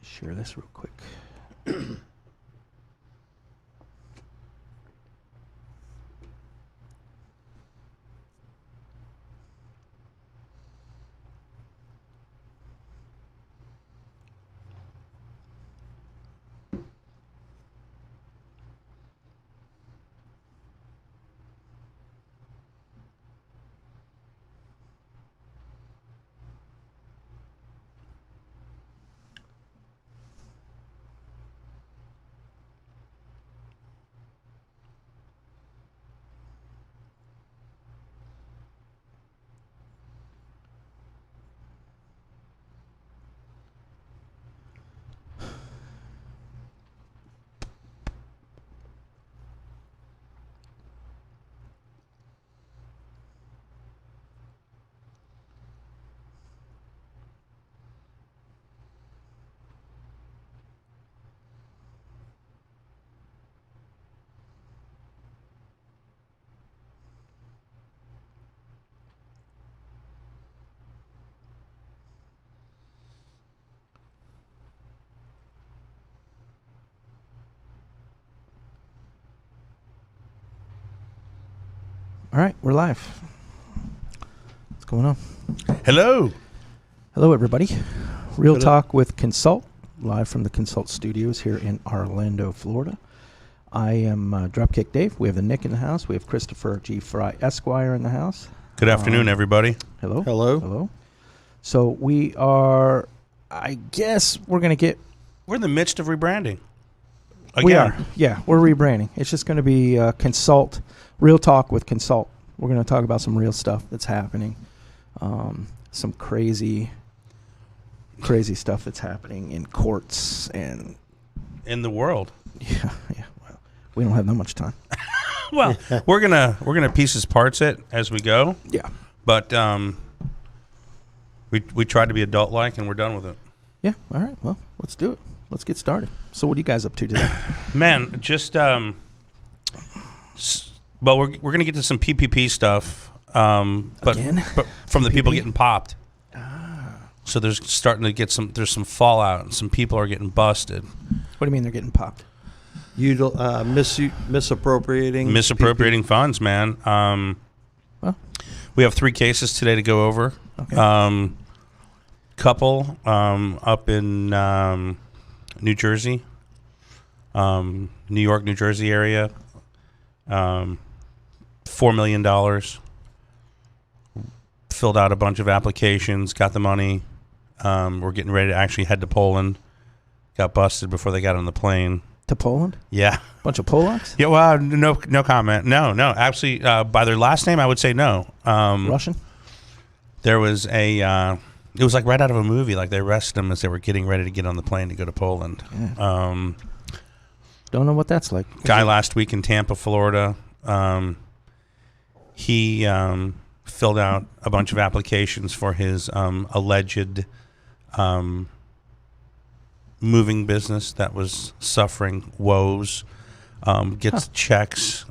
Share this real quick. All right, we're live. What's going on? Hello. Hello, everybody. Real Hello. Talk with Consult, live from the Consult Studios here in Orlando, Florida. I am Dropkick Dave. We have the Nick in the house. We have Christopher G. Fry Esquire in the house. Good afternoon, everybody. Hello. Hello. Hello. So we are, I guess we're going to get... We're in the midst of rebranding. We Again. are. Yeah, we're rebranding. It's just going to be Consult, Real Talk with Consult. We're going to talk about some real stuff that's happening. Some crazy stuff that's happening in courts and... In the world. Yeah. Well, we don't have that much time. Well, we're gonna pieces parts it as we go. Yeah. But we tried to be adult like, and we're done with it. Yeah. All right. Well, let's do it. Let's get started. So, what are you guys up to today? Man, just well, we're gonna get to some PPP stuff. But Again? but from the people PPP? getting popped. So there's starting to get there's some fallout, and some people are getting busted. What do you mean they're getting popped? Misappropriating. Misappropriating funds, man. Well, We have 3 cases today to go over. okay. Couple up in New Jersey, New York, New Jersey area. $4 million. Filled out a bunch of applications, got the money. We're getting ready to actually head to Poland. Got busted before they got on the plane. To Poland? Yeah. Bunch of Polacks? Yeah. Well, no comment. No. Actually, by their last name, I would say no. Russian? There was it was like right out of a movie. Like they arrested them as they were getting ready to get on the plane to go to Poland. Yeah. Don't know what that's like. Guy last week in Tampa, Florida. He filled out a bunch of applications for his alleged moving business that was suffering woes. Gets checks.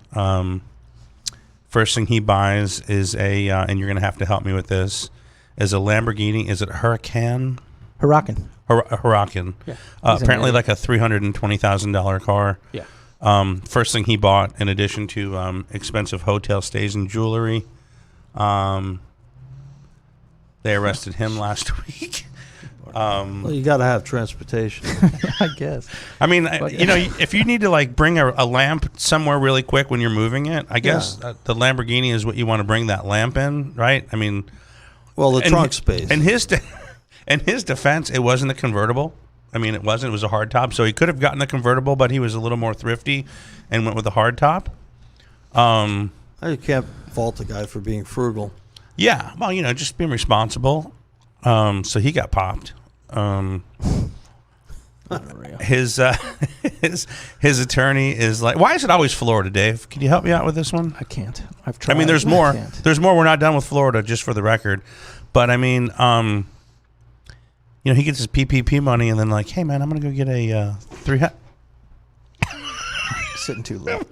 First thing he buys is and you're going to have to help me with this, is a Lamborghini. Is it Huracan? Huracan. Huracan. Yeah. Apparently like a $320,000 car. Yeah. First thing he bought, in addition to expensive hotel stays and jewelry, they arrested him last week. Well, you got to have transportation. I guess. I mean, But- if you need to like bring a lamp somewhere really quick when you're moving it, I guess the Lamborghini is what you want to bring that lamp in, right? I mean, Well, the and trunk space. In his defense, it wasn't a convertible. I mean, it wasn't. It was a hard top. So he could have gotten the convertible, but he was a little more thrifty and went with the hard top. You can't fault the guy for being frugal. Yeah. Well, just being responsible. So he got popped. His attorney is like, why is it always Florida, Dave? Can you help me out with this one? I can't. I've tried. I mean, there's I more. can't. There's more. We're not done with Florida, just for the record. But I mean, he gets his PPP money, and then like, hey man, I'm gonna go get a 300. Sitting too low.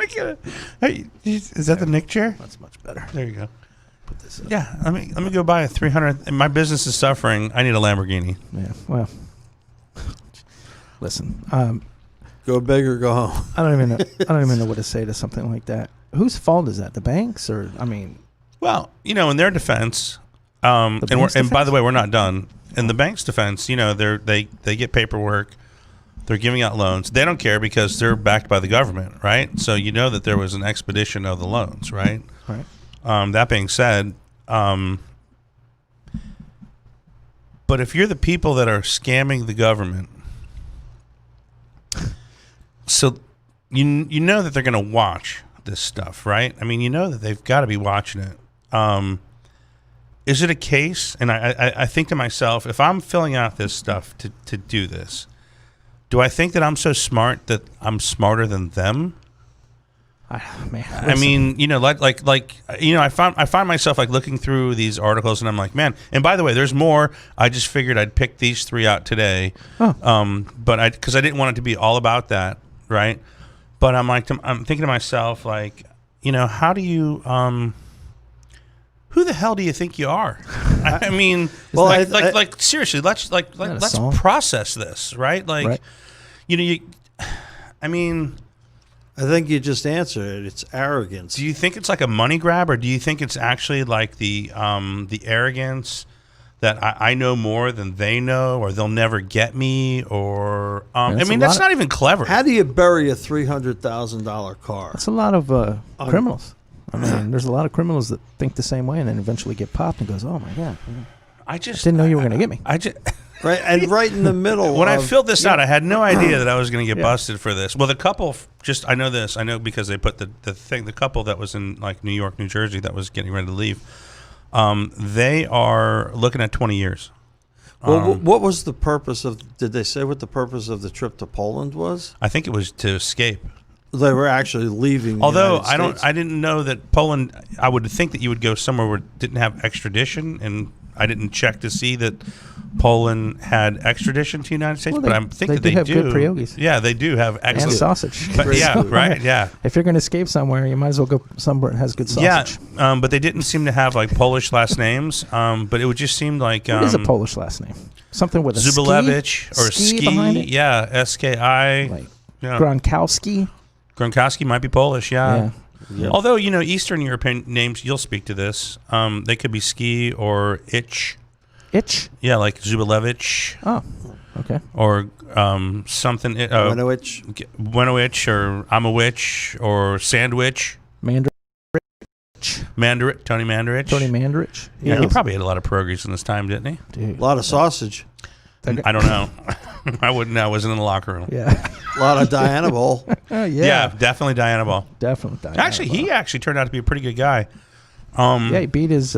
Hey, is that the Nick chair? That's much better. There you go. Put this up. Yeah, let me go buy a 300. My business is suffering. I need a Lamborghini. Yeah. Well, Listen, Go big or go home. I don't even know what to say to something like that. Whose fault is that? The banks, or I mean, Well, in their defense, and bank's by defense? the way, we're not done. In the bank's defense, they get paperwork. They're giving out loans. They don't care because they're backed by the government, right? So that there was an expedition of the loans, right? right? That being said, but if you're the people that are scamming the government, so you know that they're going to watch this stuff, right? I mean, you know that they've got to be watching it. Is it a case? And I think to myself, if I'm filling out this stuff to do this, do I think that I'm so smart that I'm smarter than them? Man, I mean, I find myself like looking through these articles, and I'm like, man. And by the way, there's more. I just figured I'd pick these 3 out today, but because I didn't want it to be all about that, right? But I'm thinking to myself, like, how do you, who the hell do you think you are? I mean, Well, like seriously, let's song? process this, right? Like, Right. I mean. I think you just answered it. It's arrogance. Do you think it's like a money grab, or do you think it's actually like the arrogance that I know more than they know, or they'll never get me, or I That's mean, a that's lot not even clever. How do you bury a $300,000 car? That's a lot of criminals. I mean, there's a lot of criminals that think the same way and then eventually get popped and goes, "Oh my god, I just didn't know you were going to get me." I just Right, and right in the middle. when I of- filled this out, I had no idea that I was going to get Yeah. busted for this. Well, the couple, I know this. I know because they put the couple that was in like New York, New Jersey, that was getting ready to leave. They are looking at 20 years. Well, what was the purpose of? Did they say what the purpose of the trip to Poland was? I think it was to escape. They were actually leaving. Although the United States. I didn't know that Poland. I would think that you would go somewhere where it didn't have extradition, and I didn't check to see that Poland had extradition to the United States. Well, but they- I'm thinking they do they have do. good pierogies. Yeah, they do have And excellent sausage. But Great yeah, food. right. Yeah, If you're going to escape somewhere, you might as well go somewhere that has good sausage. yeah. But they didn't seem to have like Polish last names. But it would just seem like What is a Polish last name? Something with a Zubalevich or ski behind Ski. it? Yeah, SKI. Like Yeah. Gronkowski. Gronkowski might be Polish. Yeah. Yep. Although Eastern European names, you'll speak to this. They could be Ski or Itch. Itch. Yeah, like Zubalevich Oh, okay. or something. Winovich. Wenowich or Amowich or Sandwich. Mandarich. Tony Mandarich. Tony Mandarich. Yeah, he Yes. probably had a lot of pierogies in his time, didn't he? Dude. A lot of sausage. I don't know. I wouldn't know. I wasn't in the locker room. Yeah. A lot of Diana Ball. Yeah, definitely Diana Ball. Definitely. Actually, he actually turned out to be a pretty good guy. Yeah, he beat his.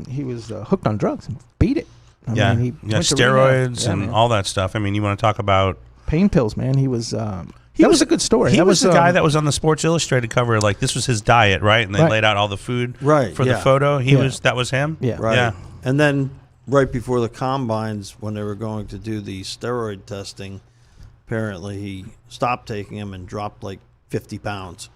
He was hooked on drugs and beat it. I Yeah, mean, he went to steroids rehab. Yeah, and man. all that stuff. I mean, you want to talk about. Pain pills, man. He was. That was a good story. He that was the guy um, that was on the Sports Illustrated cover. Like this was his diet, right? And they Right. laid out all the food Right, for the yeah. photo. Yeah. That was him. Yeah. Right. Yeah. And then right before the combines, when they were going to do the steroid testing, apparently he stopped taking them and dropped like 50 pounds.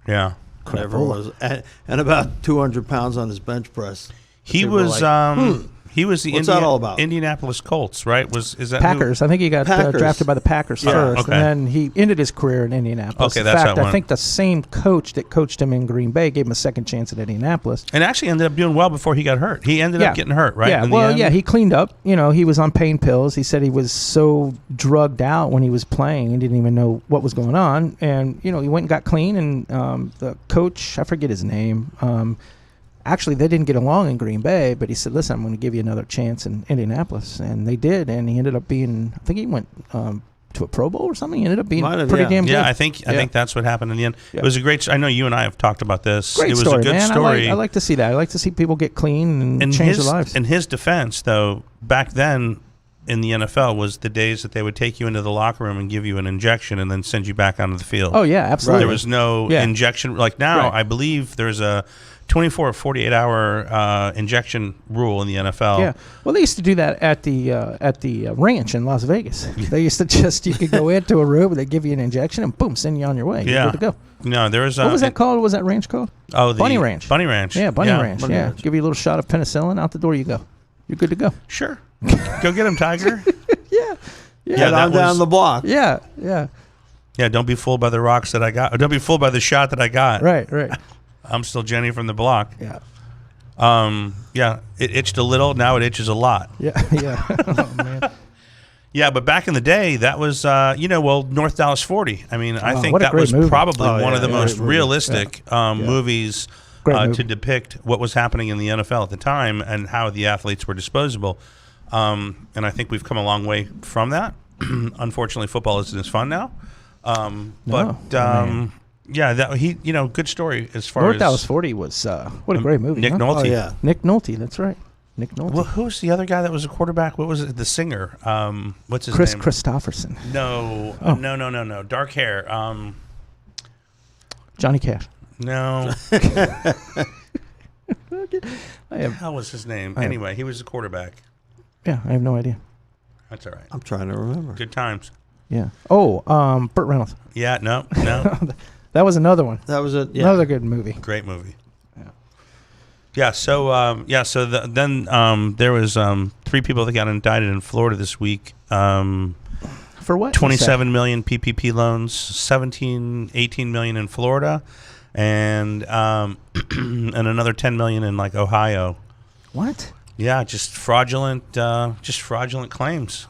Yeah. Whatever it Crapola. was, and about 200 pounds on his bench press. He People were was like, he was the What's that all about? Indianapolis Colts, right? Is that who- Packers. I think he got Packers. drafted by the Packers Yeah. first, Okay. and then he ended his career in Indianapolis. Okay, in that's fact, that I one. think the same coach that coached him in Green Bay gave him a second chance at Indianapolis. And actually ended up doing well before he got hurt. He ended up getting hurt, right? Yeah, in the well, end? yeah, he cleaned up. He was on pain pills. He said he was so drugged out when he was playing, he didn't even know what was going on. And he went and got clean. And the coach, I forget his name. Actually, they didn't get along in Green Bay, but he said, "Listen, I'm going to give you another chance in Indianapolis," and they did. And he ended up being, I think he went to a Pro Bowl or something. He ended up being Might have, pretty yeah. damn good. Yeah, I think that's what happened in the end. Yeah. It was a great. I know you and I have talked about this. Great it was story, a good man. story. I like to see that. I like to see people get clean and change their lives. In his defense, though, back then in the NFL was the days that they would take you into the locker room and give you an injection and then send you back onto the field. Oh yeah, absolutely. There was no Yeah. injection. Like now, Right. I believe there's a 24 or 48 hour injection rule in the NFL. Yeah, well, they used to do that at the ranch in Las Vegas. They used to you could go into a room and they give you an injection and boom, send you on your way. You're Yeah. good to go. No, there was. What was that called? What was that ranch called? Oh, the Bunny Ranch. Bunny Ranch. Yeah, Bunny Ranch. Bunny Yeah, Ranch. give you a little shot of penicillin. Out the door you go. You're good to go. Sure. Go get him, Tiger. Yeah, and that I'm down was- the block. Yeah, yeah. Yeah, don't be fooled by the rocks that I got. Or don't be fooled by the shot that I got. Right, right. I'm still Jenny from the block. Yeah, Yeah, it itched a little. Now it itches a lot. yeah, yeah. Oh, man. Yeah, but back in the day, that was, North Dallas 40. I mean, I Oh, think what a that great was movie. probably Oh, one yeah, of the yeah, most great movie. realistic movies Great to movie. depict what was happening in the NFL at the time and how the athletes were disposable. And I think we've come a long way from that. Unfortunately, football isn't as fun now. man. Yeah, good story as far North as Dallas 40 was what a great movie. Nick huh? Nolte. Oh yeah. Nick Nolte, that's right. Nick Nolte. Well, who's the other guy that was a quarterback? What was it? The singer. What's his Chris name? Christopherson. No, Oh. no. Dark hair. Johnny Cash. No. I have, How was his name? I- Anyway, he was a quarterback. yeah, I have no idea. That's all right. I'm trying to remember. Good times. Yeah. Oh, Burt Reynolds. Yeah, no. That was another one. That was it. Yeah. Another good movie. Great movie. Yeah. Yeah, so then there was 3 people that got indicted in Florida this week. For what? 27 million PPP loans, 18 million in Florida, and and another 10 million in like Ohio. What? Yeah, just fraudulent claims.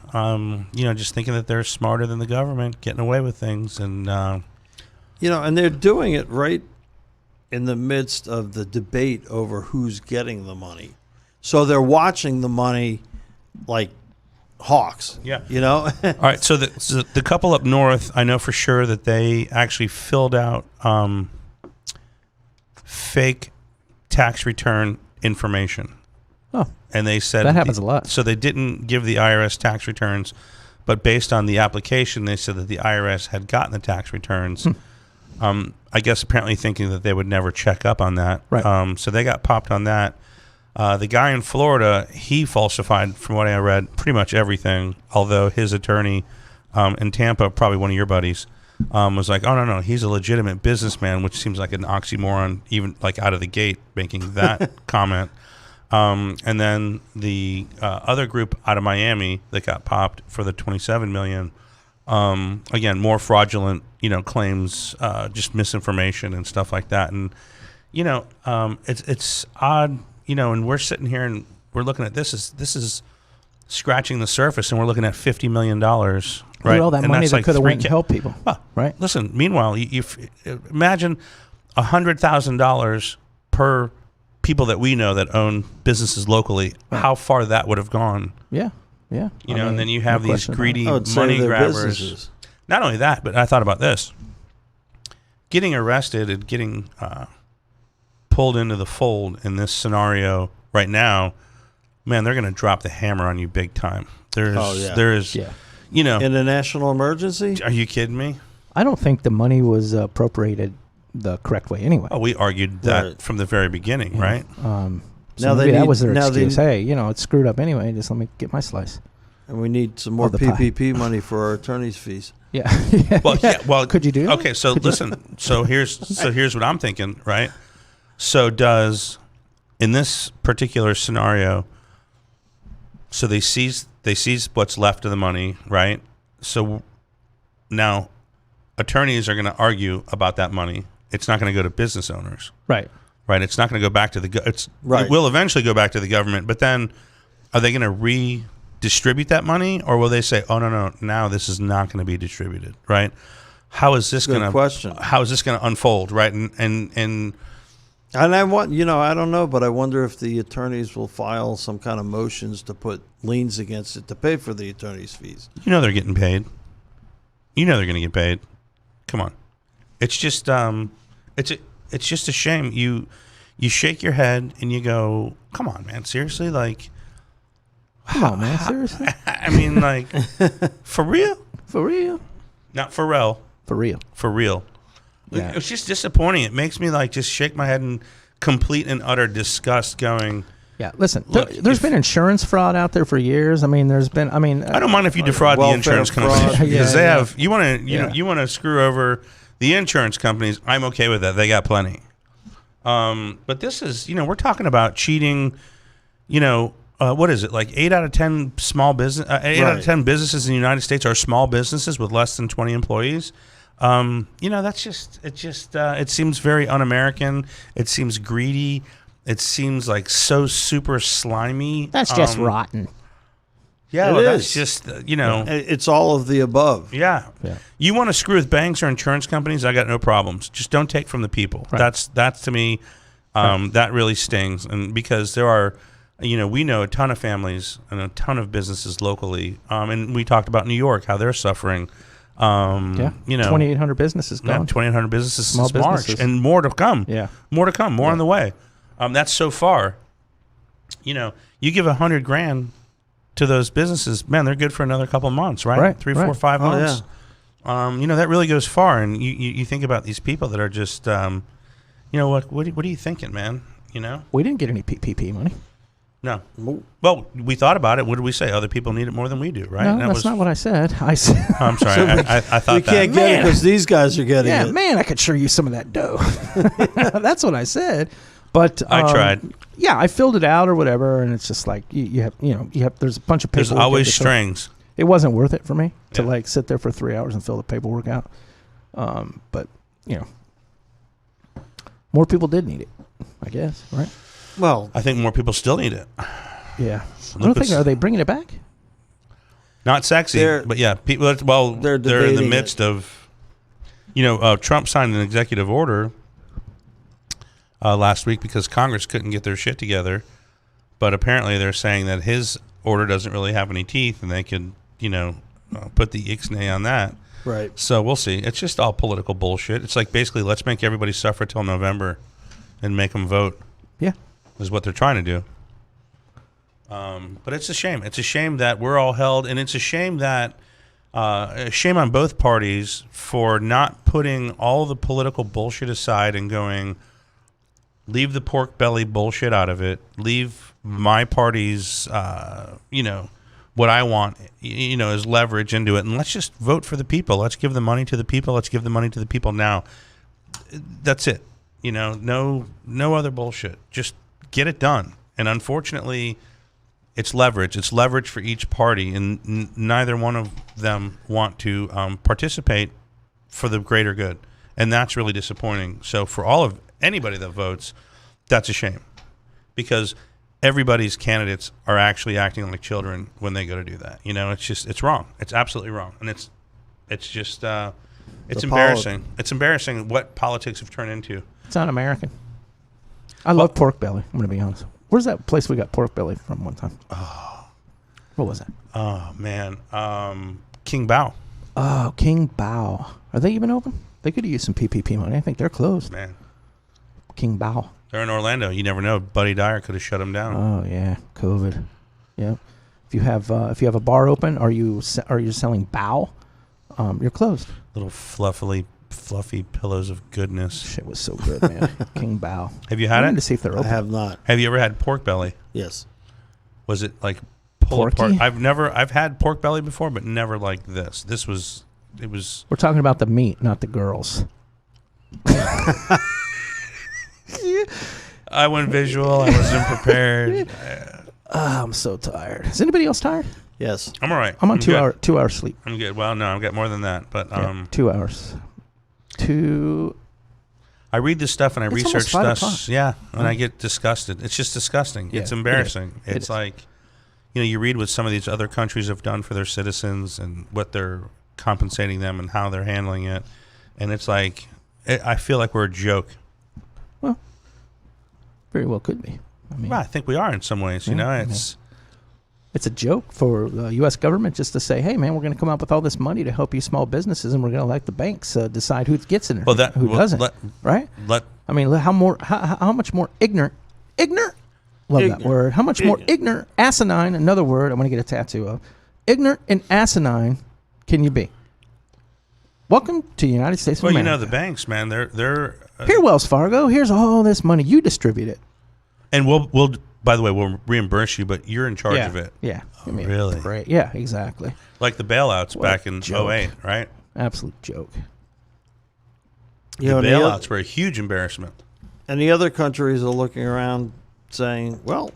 Just thinking that they're smarter than the government, getting away with things, and And they're doing it right in the midst of the debate over who's getting the money. So they're watching the money like hawks. Yeah. All all right. So the couple up north, I know for sure that they actually filled out fake tax return information. Oh, And they said that happens a lot. So they didn't give the IRS tax returns, but based on the application, they said that the IRS had gotten the tax returns. I guess apparently thinking that they would never check up on that. Right. So they got popped on that. The guy in Florida, he falsified, from what I read, pretty much everything. Although his attorney in Tampa, probably one of your buddies, was like, "Oh no, he's a legitimate businessman," which seems like an oxymoron, even like out of the gate, making that comment. And then the other group out of Miami that got popped for the 27 million. Again, more fraudulent, claims, just misinformation and stuff like that. And it's odd, and we're sitting here and we're looking at this is scratching the surface, and we're looking at $50 million, right? Look at all that And money that's that like could have 3 went and helped people. Well, Right? Listen, meanwhile, you imagine $100,000 per people that we know that own businesses locally, how far that would have gone. Yeah. Yeah. And then you have no these question about greedy I would say money their grabbers. businesses. Not only that, but I thought about this. Getting arrested and getting pulled into the fold in this scenario right now, man, they're going to drop the hammer on you big time. There's, Yeah. In a national emergency? Are you kidding me? I don't think the money was appropriated the correct way anyway. Oh, we argued that Right. from the very beginning, Yeah. right? So Now they maybe that need- was their now they- excuse. Hey, it's screwed up anyway. Just let me get my slice. And we need some more Of the pie. PPP money for our attorney's fees. Yeah. Well, yeah. Well, Could you do that? Okay, so listen. So here's what I'm thinking, right? So does in this particular scenario, so they seize what's left of the money, right? So now attorneys are going to argue about that money. It's not going to go to business owners, Right. right? It's not going to go back to the Right. It will eventually go back to the government, but then are they going to redistribute that money, or will they say, "Oh no, now this is not going to be distributed," right? How is this Good going to question. How is this going to unfold, right? And And I want, I don't know, but I wonder if the attorneys will file some kind of motions to put liens against it to pay for the attorney's fees. they're getting paid. They're going to get paid. Come on, it's just it's just a shame. You shake your head and you go, "Come on, man, seriously, like." Come on, man. Seriously? I mean, like, for real? For real? Not Pharrell. For real. For real. Yeah. It's just disappointing. It makes me like just shake my head in complete and utter disgust going, Yeah. Listen, Look, there's if- been insurance fraud out there for years. I mean, I I don't mind if you defraud the welfare insurance fraud. companies because Yeah, they yeah. have you want to Yeah. you want to screw over the insurance companies. I'm okay with that. They got plenty. But this is we're talking about cheating, what is it, like 8 out of 10 small business, 8 out of Right. 10 businesses in the United States are small businesses with less than 20 employees. That's it seems very un-American. It seems greedy. It seems like so super slimy. That's just rotten. Yeah, It well, that's is. just, It's all of the above. yeah. Yeah. You want to screw with banks or insurance companies? I got no problems. Just don't take from the people. Right. That's to me, that really stings. And because there are, we know a ton of families and a ton of businesses locally. And we talked about New York, how they're suffering. Yeah. 2,800 businesses Yeah, gone. 2,800 businesses Small since March, businesses. and more to come. Yeah. More to come. More on the way. That's so far. You give $100,000 to those businesses, man, they're good for another couple of months, right? Right, 3, 4, right. 5 Oh, months. That really goes far. And you think about these people that are just, what are you thinking, man? We didn't get any PPP money. No. Well, we thought about it. What did we say? Other people need it more than we do, right? No, And that that's not what I said. I said, I'm sorry. So I thought We that. can't get it Man. because these guys are getting yeah, it. man, I could sure use some of that dough. That's what I said. But I tried. Yeah, I filled it out or whatever, and it's just like you have. There's a bunch of paperwork. There's you have always to fill. strings. It wasn't worth it for me to Yeah. sit there for 3 hours and fill the paperwork out. But more people did need it, I guess, right? Well, I think more people still need it. Yeah. I Look don't think. what's- Are they bringing it back? Not sexy, They're- but yeah, people. Well, they're they're in the debating midst of, Trump signed an executive order last week because Congress couldn't get their shit together, but apparently they're saying that his order doesn't really have any teeth, and they could, put the ixnay on that. right. So we'll see. It's just all political bullshit. It's like basically let's make everybody suffer till November, and make them vote. Yeah. Is what they're trying to do. But it's a shame. It's a shame that we're all held, and it's a shame that shame on both parties for not putting all the political bullshit aside and going, leave the pork belly bullshit out of it. Leave my party's, what I want, is leverage into it, and let's just vote for the people. Let's give the money to the people. Let's give the money to the people now. That's it. No other bullshit. Just get it done. And unfortunately, it's leverage. It's leverage for each party, and neither one of them want to participate for the greater good, and that's really disappointing. So for anybody that votes, that's a shame, because everybody's candidates are actually acting like children when they go to do that. It's wrong. It's absolutely wrong, and it's just it's embarrassing. It's embarrassing what politics have turned into. It's un-American. I love pork belly. I'm going to be honest. Where's that place we got pork belly from one time? Oh. What was that? Oh man, King Bao, Oh, King Bao. Are they even open? They could use some PPP money. I think they're closed. man. King Bao. They're in Orlando. You never know. Buddy Dyer could have shut them down. Oh yeah, COVID. Yeah. If you have a bar open, are you selling bao? You're closed. Little fluffy pillows of goodness. Shit was so good, man. King Bao. Have you had I need it? to see if they're I open. have not. Have you ever had pork belly? Yes. Was it like pull Porky? apart? I've had pork belly before, but never like this. It was. We're talking about the meat, not the girls. I went visual. I wasn't prepared. I'm so tired. Is anybody else tired? Yes. I'm all right. I'm on good. 2 hours sleep. I'm good. Well, no, I've got more than that, but Yeah, 2 hours. I read this stuff and I It's almost research 5 stuff. o'clock. Yeah, and I get disgusted. It's just disgusting. Yeah, It's it is. embarrassing. It It's is. like, you read what some of these other countries have done for their citizens and what they're compensating them and how they're handling it, and it's like, I feel like we're a joke. Very well could be. I mean, Well, I think we are in some ways. Yeah, it's a joke for the U.S. government just to say, "Hey, man, we're going to come up with all this money to help you small businesses, and we're going to let the banks decide who gets in there, who doesn't." Right? Let I mean, how much more ignorant? Love that Ignorant. word. How much more ignorant, asinine? Another word I'm going to get a tattoo of. Ignorant and asinine can you be? Welcome to the United States of well, America. the banks, man. They're Here, Wells Fargo. Here's all this money. You distribute it. and we'll by the way, we'll reimburse you, but you're in charge of it. Yeah. Oh, really? Great. Yeah, exactly. Like the bailouts What a back in joke. 08, right? Absolute joke. You know, The and the bailouts were a huge embarrassment. and the other countries are looking around saying, well,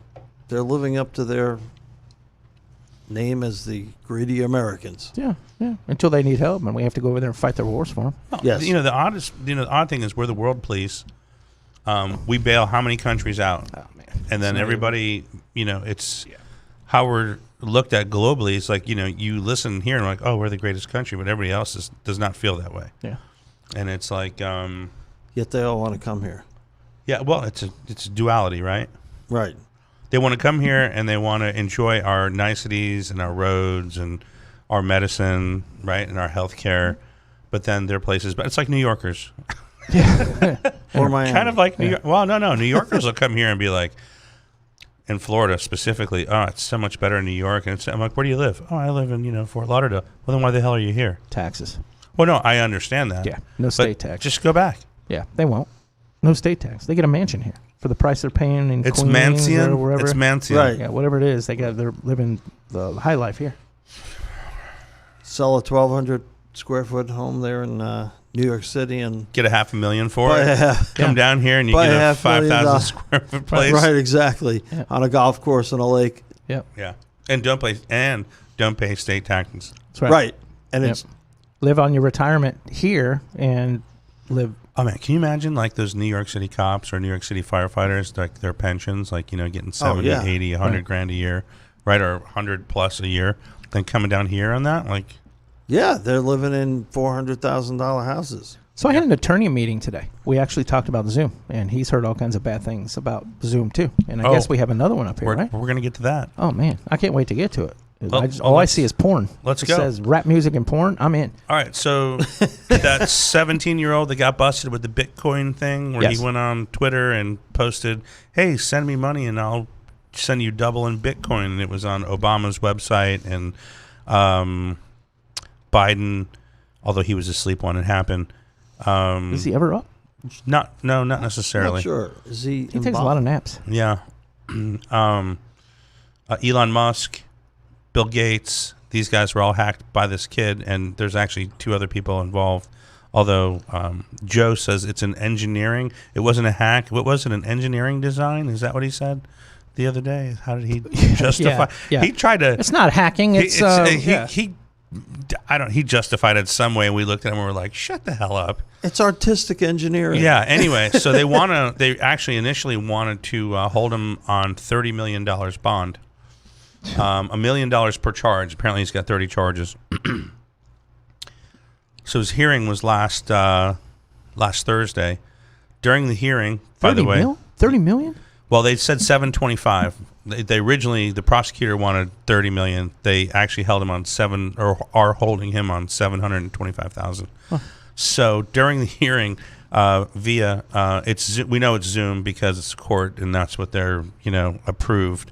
they're living up to their name as the greedy Americans. Yeah, yeah. Until they need help, and we have to go over there and fight their wars for them. Well, Yes. the odd thing is we're the world police. We bail how many countries out? Oh man. And then everybody, it's how we're looked at globally. It's like, you listen here and like, oh, we're the greatest country, but everybody else does not feel that way. Yeah. And it's like, Yet they all want to come here. yeah, well, it's a duality, right? Right. They want to come here and they want to enjoy our niceties and our roads and our medicine, right, and our health care. But then there are places, but it's like New Yorkers. Or Miami. Kind of like New York. Well, no. New Yorkers will come here and be like, in Florida specifically, oh, it's so much better in New York. And I'm like, where do you live? Oh, I live in, Fort Lauderdale. Well, then why the hell are you here? Taxes. Well, no, I understand that. Yeah. No But state tax. Just go back. Yeah, they won't. No state tax. They get a mansion here for the price they're paying in It's Queens Mancian. or wherever. It's Mancian. Right. Yeah, whatever it is, they're living the high life here. Sell a 1,200 square foot home there in New York City and Get a $500,000 for buy it. a half. Come down here and you Buy get a a $500,000 5,000 square foot place. Right, exactly. Yeah. On a golf course in a lake. Yep, Yeah, and don't pay state taxes. that's right. Right. And Yep. it's Live on your retirement here and live. Oh man, can you imagine like those New York City cops or New York City firefighters, like their pensions, like getting 70, yeah. 80, 100 Right. grand a year, right, or 100 plus a year, then coming down here on that, like yeah, they're living in $400,000 houses. So I had an attorney meeting today. We actually talked about Zoom, and he's heard all kinds of bad things about Zoom too. And I Oh. guess we have another one up here, we're right? gonna get to that. Oh man, I can't wait to get to it. Well, All I let's- see is porn. let's It go. says rap music and porn. I'm in. All right, so that 17-year-old that got busted with the Bitcoin thing, where Yes. he went on Twitter and posted, "Hey, send me money and I'll send you double in Bitcoin," and it was on Obama's website, and Biden, although he was asleep when it happened, Is he ever up? not necessarily. Not sure. Is he? He takes a lot of naps. Yeah. Elon Musk, Bill Gates, these guys were all hacked by this kid, and there's actually 2 other people involved. Although Joe says it's an engineering, it wasn't a hack. What was it? An engineering design? Is that what he said the other day? How did he justify? yeah. He tried to. It's not hacking. It's yeah. He justified it some way. And we looked at him and we're like, shut the hell up. It's artistic engineering. Yeah. Anyway, so they actually initially wanted to hold him on $30 million bond. $1 million per charge. Apparently, he's got 30 charges. So his hearing was last Thursday. During the hearing, by the way, 30 million? well, they said 725. They originally, the prosecutor wanted 30 million. They actually held him on are holding him on 725,000. Huh. So during the hearing, via we know it's Zoom because it's court and that's what they're approved.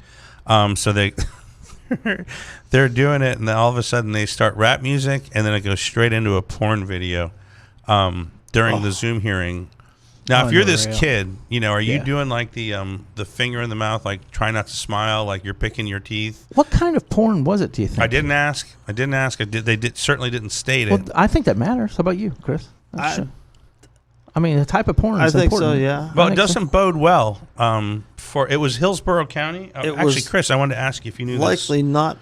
So they're doing it, and then all of a sudden they start rap music, and then it goes straight into a porn video during the Zoom hearing. Now, if you're this Unreal. kid, are you Yeah. doing like the finger in the mouth, like try not to smile, like you're picking your teeth? What kind of porn was it, do you think? I didn't ask. They certainly didn't state Well, it. I think that matters. How about you, Chris? I mean, the type of porn I is think important. so, yeah. Well, I it think so. doesn't bode well. It was Hillsborough County. It Actually, was Chris, I wanted to ask you if you knew Likely this. not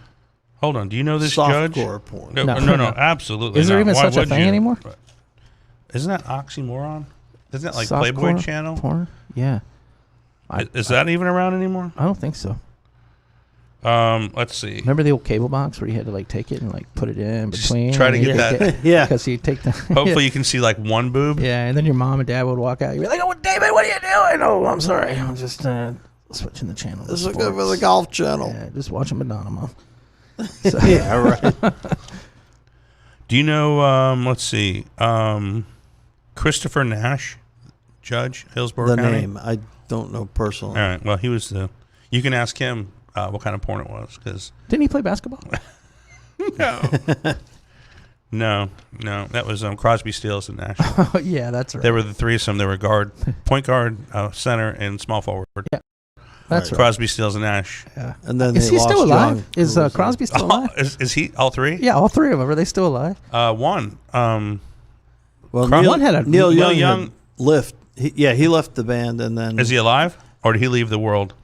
Hold on. Do you know this judge? softcore porn. No, No. no, absolutely. Is there not. even Why such a would thing you? anymore? Isn't that oxymoron? Isn't that like Softcore Playboy Channel? porn? Yeah. Is that even around anymore? I don't think so. Let's see. Remember the old cable box where you had to like take it and like put it in Just between? try to and get you that- Yeah. Because you take the. Hopefully, you can see like one boob. Yeah, and then your mom and dad would walk out. You'd be like, "Oh, David, what are you doing?" "Oh, I'm sorry. I'm just switching the channel." to This is good for the sports." Golf Channel. Yeah, just watching Madonna, Mom. Yeah, right. Do you know? Let's see. Christopher Nash, Judge, Hillsborough The County. name I don't know personally. All right. Well, he was the. You can ask him what kind of porn it was, because Didn't he play basketball? no, that was Crosby, Stills, and Nash. Oh, yeah, that's right. They were the threesome. They were point guard, center, and small forward. That's right. Crosby, Stills, and Nash. Yeah. And then Is they he still lost alive? John. Is Who was Crosby still alive? Is he all three? Yeah, all three of them. Are they still alive? One. Well, One had a- Neil Neil Young, Young- had left. He left the band, and then Is he alive, or did he leave the world?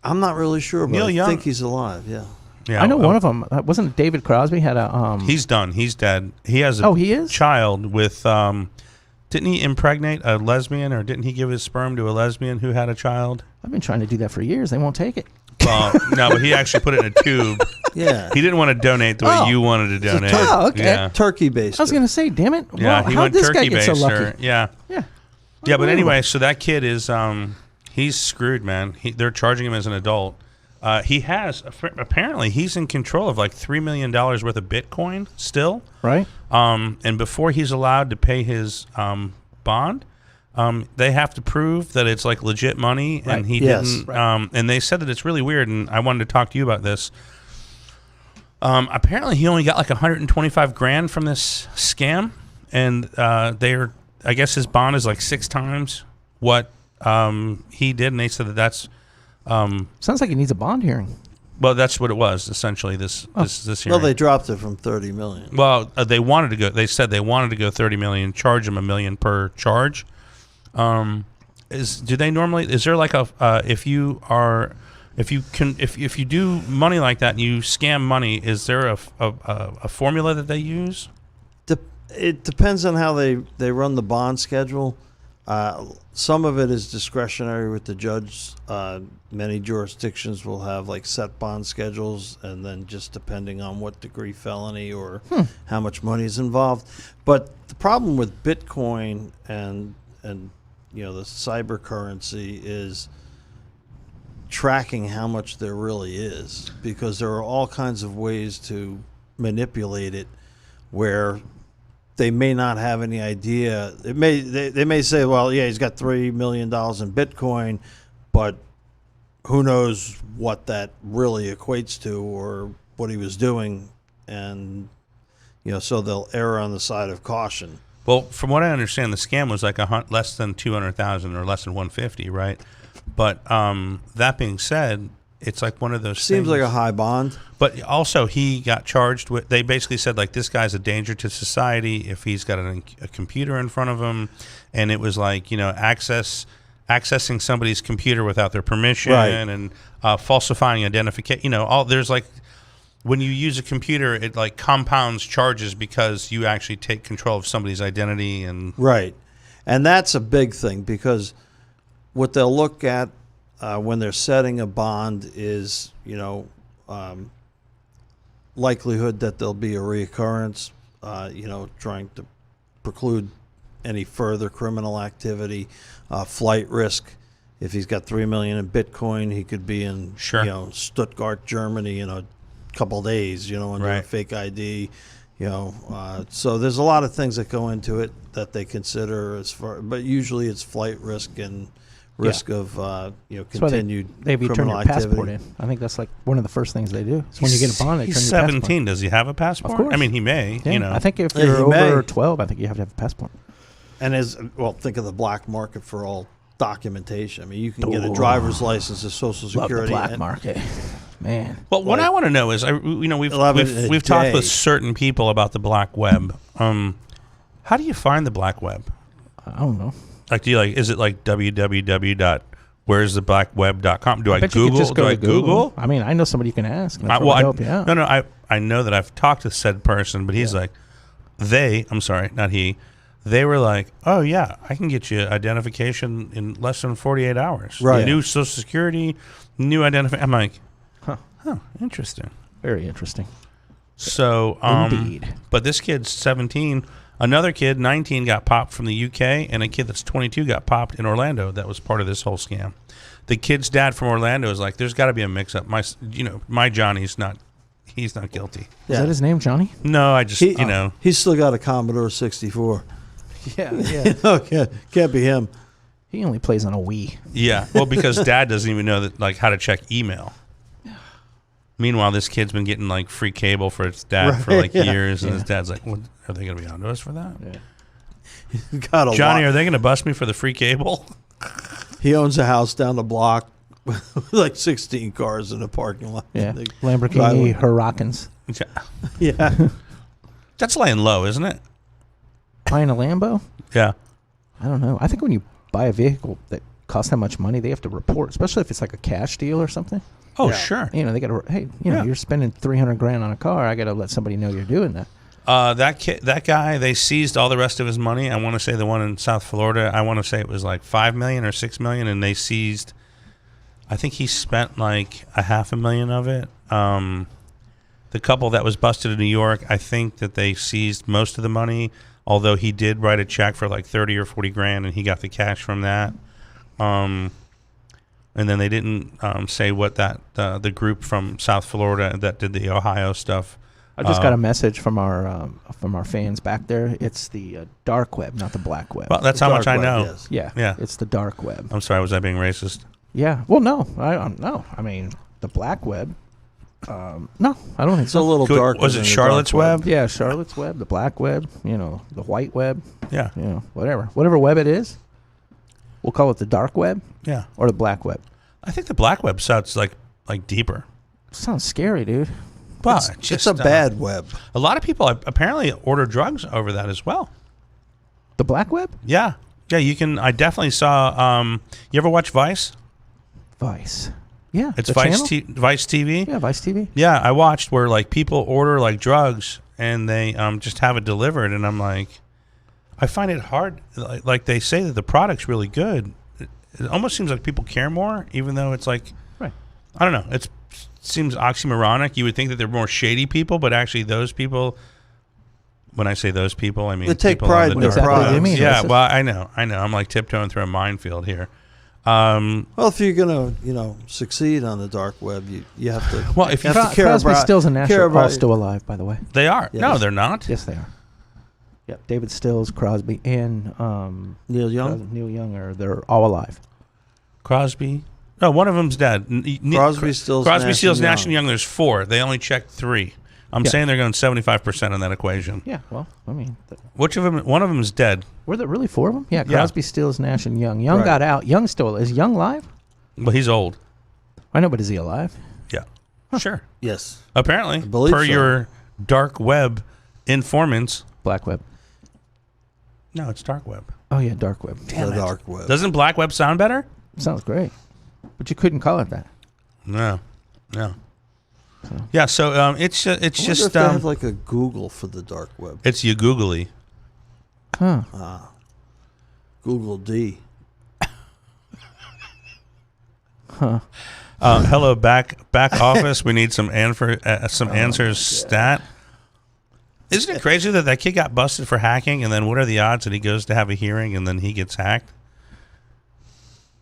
I'm not really sure, but Neil I Young. think he's alive. Yeah. Yeah, I know one of them. Wasn't it David Crosby had a? He's done. He's dead. He has a he is. child with. Didn't he impregnate a lesbian, or didn't he give his sperm to a lesbian who had a child? I've been trying to do that for years. They won't take it. Well, no, but he actually put it in a tube. Yeah. He didn't want to donate the way Oh. you wanted to donate. Oh, okay. Yeah, Turkey based. I was gonna say, damn it. yeah. Well, He how went did this guy turkey get so baster. lucky? Yeah, Yeah. yeah. But Unbelievable. anyway, so that kid is he's screwed, man. They're charging him as an adult. He has apparently he's in control of like $3 million worth of Bitcoin still. Right. And before he's allowed to pay his bond, they have to prove that it's like legit money, Right. and he Yes. didn't. And they said that it's really weird, and I wanted to talk to you about this. Apparently, he only got like 125 grand from this scam, and I guess his bond is like 6 times what he did, and they said that that's. Sounds like he needs a bond hearing. Well, that's what it was essentially. This hearing. Well, they dropped it from 30 million. Well, they wanted to go. They said they wanted to go 30 million. Charge him $1 million per charge. Is there like a if you do money like that and you scam money, is there a formula that they use? It depends on how they run the bond schedule. Some of it is discretionary with the judge. Many jurisdictions will have like set bond schedules, and then just depending on what degree felony or how much money is involved. But the problem with Bitcoin and the cyber currency is tracking how much there really is, because there are all kinds of ways to manipulate it where they may not have any idea. They may say, well, yeah, he's got $3 million in Bitcoin, but who knows what that really equates to or what he was doing. And, so they'll err on the side of caution. Well, from what I understand, the scam was like less than 200,000 or less than 150, right? But that being said, it's like one of those Seems things. like a high bond. But also, he got charged with. They basically said like this guy's a danger to society if he's got a computer in front of him, and it was like accessing somebody's computer without their permission, Right. and falsifying identification. There's like when you use a computer, it like compounds charges because you actually take control of somebody's identity and Right. And that's a big thing, because what they'll look at when they're setting a bond is, likelihood that there'll be a reoccurrence, trying to preclude any further criminal activity, flight risk. If he's got $3 million in Bitcoin, he could be in, Sure. Stuttgart, Germany, in a couple days, under a Right. fake ID. So there's a lot of things that go into it that they consider but usually it's flight risk and risk of That's why continued they have you turn criminal your passport activity. in. I think that's like one of the first things they do. So when you get a bond, they turn he's your 17. passport. Does he have a passport? Of course. I mean, he may. Yeah, I think if Yeah, you're he over may. 12, I think you have to have a passport. And think of the black market for all documentation. I mean, you can get a Ooh. driver's license, a social Love security. the black and- market, man. Well, what Like- I want to know is, we've talked with certain people about the black web. How do you find the black web? I don't know. Like, is it like www.where'stheblackweb.com? Do I bet you could Google? just go Do to I Google? I mean, I know somebody you can ask. And I, that's well, probably help you out. no. I know that I've talked to said person, but he's like, I'm sorry, not he. They were like, oh yeah, I can get you identification in less than 48 hours. Right. New Social Security, new identification. I'm like, Huh. interesting. Very interesting. So, Indeed. but this kid's 17. Another kid, 19, got popped from the UK, and a kid that's 22 got popped in Orlando. That was part of this whole scam. The kid's dad from Orlando is like, there's got to be a mix-up. My Johnny's not. He's not guilty. Is that his name, Johnny? No, I just, He's still got a Commodore 64. Yeah, yeah. Can't be him. He only plays on a Wii. Yeah, well, because dad doesn't even know that, like, how to check email. Meanwhile, this kid's been getting like free cable for its dad for like years, and his dad's like, "What are they going to be onto us for that?" Yeah. Got a Johnny, lot. are they going to bust me for the free cable? He owns a house down the block with like 16 cars in the parking lot. Yeah. They Lamborghini drive- Huracans. Yeah. That's laying low, isn't it? Buying a Lambo? Yeah. I don't know. I think when you buy a vehicle that costs that much money, they have to report, especially if it's like a cash deal or something. Oh, Yeah. sure. You know, they got to. Hey, you know, Yeah. you're spending $300,000 on a car. I got to let somebody know you're doing that. That guy, they seized all the rest of his money. I want to say the one in South Florida, I want to say it was like $5 million or $6 million, and they seized. I think he spent like $500,000 of it. The couple that was busted in New York, I think that they seized most of the money. Although he did write a check for like 30 or 40 grand, and he got the cash from that. And then they didn't say what that the group from South Florida that did the Ohio stuff. I just got a message from our fans back there. It's the dark web, not the black web. Well, that's how much I know. Yes. yeah, yeah. it's the dark web. I'm sorry, was I being racist? Yeah. Well, no, I don't know. I mean, the black web. No, I don't think It's a so. little darker. Was it than the Charlotte's dark Web? Yeah, Charlotte's web, the black web. You know, the white web. Yeah, You know, whatever web it is. We'll call it the dark web yeah. or the black web. I think the black web sounds like deeper. Sounds scary, dude. Well, It's a bad web. A lot of people apparently order drugs over that as well. The black web? Yeah, yeah. You can. I definitely saw. You ever watch Vice? Vice. Yeah. It's the Vice channel? Vice TV. Yeah, Vice TV. Yeah, I watched where like people order like drugs and they just have it delivered, and I'm like, I find it hard. Like they say that the product's really good. It almost seems like people care more, even though it's like, Right. I don't know. It seems oxymoronic. You would think that they're more shady people, but actually those people. When I say those people, I mean They take people on pride the in What their dark exactly products. do you mean? Yeah, Racist? well, I know. I'm like tiptoeing through a minefield here. Well, if you're gonna, succeed on the dark web, you have to. Well, if you have to care Crosby, about. Stills, and Nash care are all about- still alive, by the way. They are. Yes. No, they're not. Yes, they are. Yep. David Stills, Crosby, and Neil Young. Neil Young they're all alive. Crosby. No, one of them's dead. Crosby, Stills, Crosby, Nash, Stills, and Nash, Young. and Young. There's 4. They only checked 3. I'm Yeah. saying they're going 75% on that equation. Yeah. Well, I mean, Which of them? One of them is dead. were there really 4 of them? Yeah. Yeah. Crosby, Stills, Nash, and Young. Young Right. got out. Young still is Young alive? Well, he's old. I know, but is he alive? Yeah. Sure. Yes. Apparently, believe per so. your dark web informants. Black web. No, it's dark web. Oh yeah, dark web. Damn the it. dark web. Doesn't black web sound better? Sounds great, but you couldn't call it that. No. No. So. Yeah. So it's I wonder just if they have like a Google for the dark web. it's you googly. Huh? Google D. Huh? Hello, back office. We need some answers. Stat. Isn't it crazy that kid got busted for hacking, and then what are the odds that he goes to have a hearing and then he gets hacked?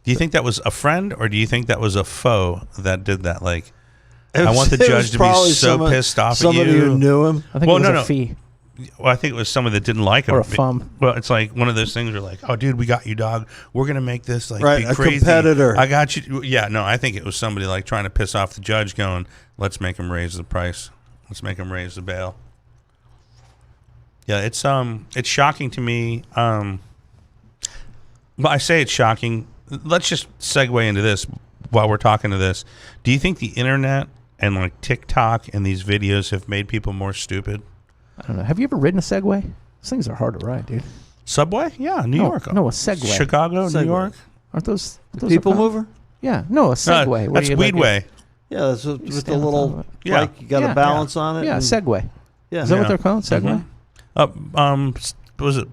Do you think that was a friend, or do you think that was a foe that did that? Like, I want the It was judge to be probably so pissed off at somebody you. who knew him. I think Well, it was no, a no. fee Well, I think it was someone that didn't like him. or a fum. Well, it's like one of those things where like, oh, dude, we got you, dog. We're gonna make this like Right, be a crazy. competitor. I got you. Yeah, no, I think it was somebody like trying to piss off the judge, going, let's make him raise the price. Let's make him raise the bail. Yeah, it's shocking to me. Well, I say it's shocking. Let's just segue into this while we're talking to this. Do you think the internet and like TikTok and these videos have made people more stupid? I don't know. Have you ever ridden a Segway? Those things are hard to ride, dude. Subway? Yeah, New York. No, a Segway. Chicago, Segway. New York. Aren't those People are called- mover. Yeah. No, a Segway. where That's you, like, Weedway. Yeah, that's with You the stand on top little of it. Yeah. bike. You got Yeah. a balance on it. Yeah, and- Segway. yeah. Is that Yeah. what they're called? Segway. Was it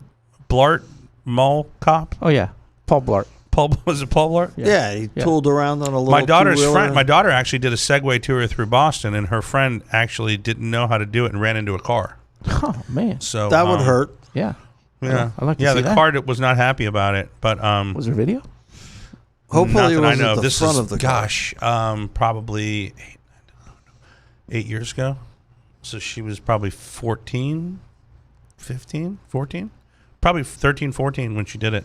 Blart Mall Cop? Oh yeah, Paul Blart. Was it Paul Blart? Yeah, he Yeah. tooled around on a little. My daughter's two-wheeler. friend. My daughter actually did a Segway tour through Boston, and her friend actually didn't know how to do it and ran into a car. Oh man. So That would hurt. Yeah. Yeah, I'd like to yeah. see The that. car was not happy about it, but Was there video? Hopefully, not it that I was know. at the This front is of the car. gosh, probably 8 years ago. So she was probably 14, 15, 14, probably 13, 14 when she did it.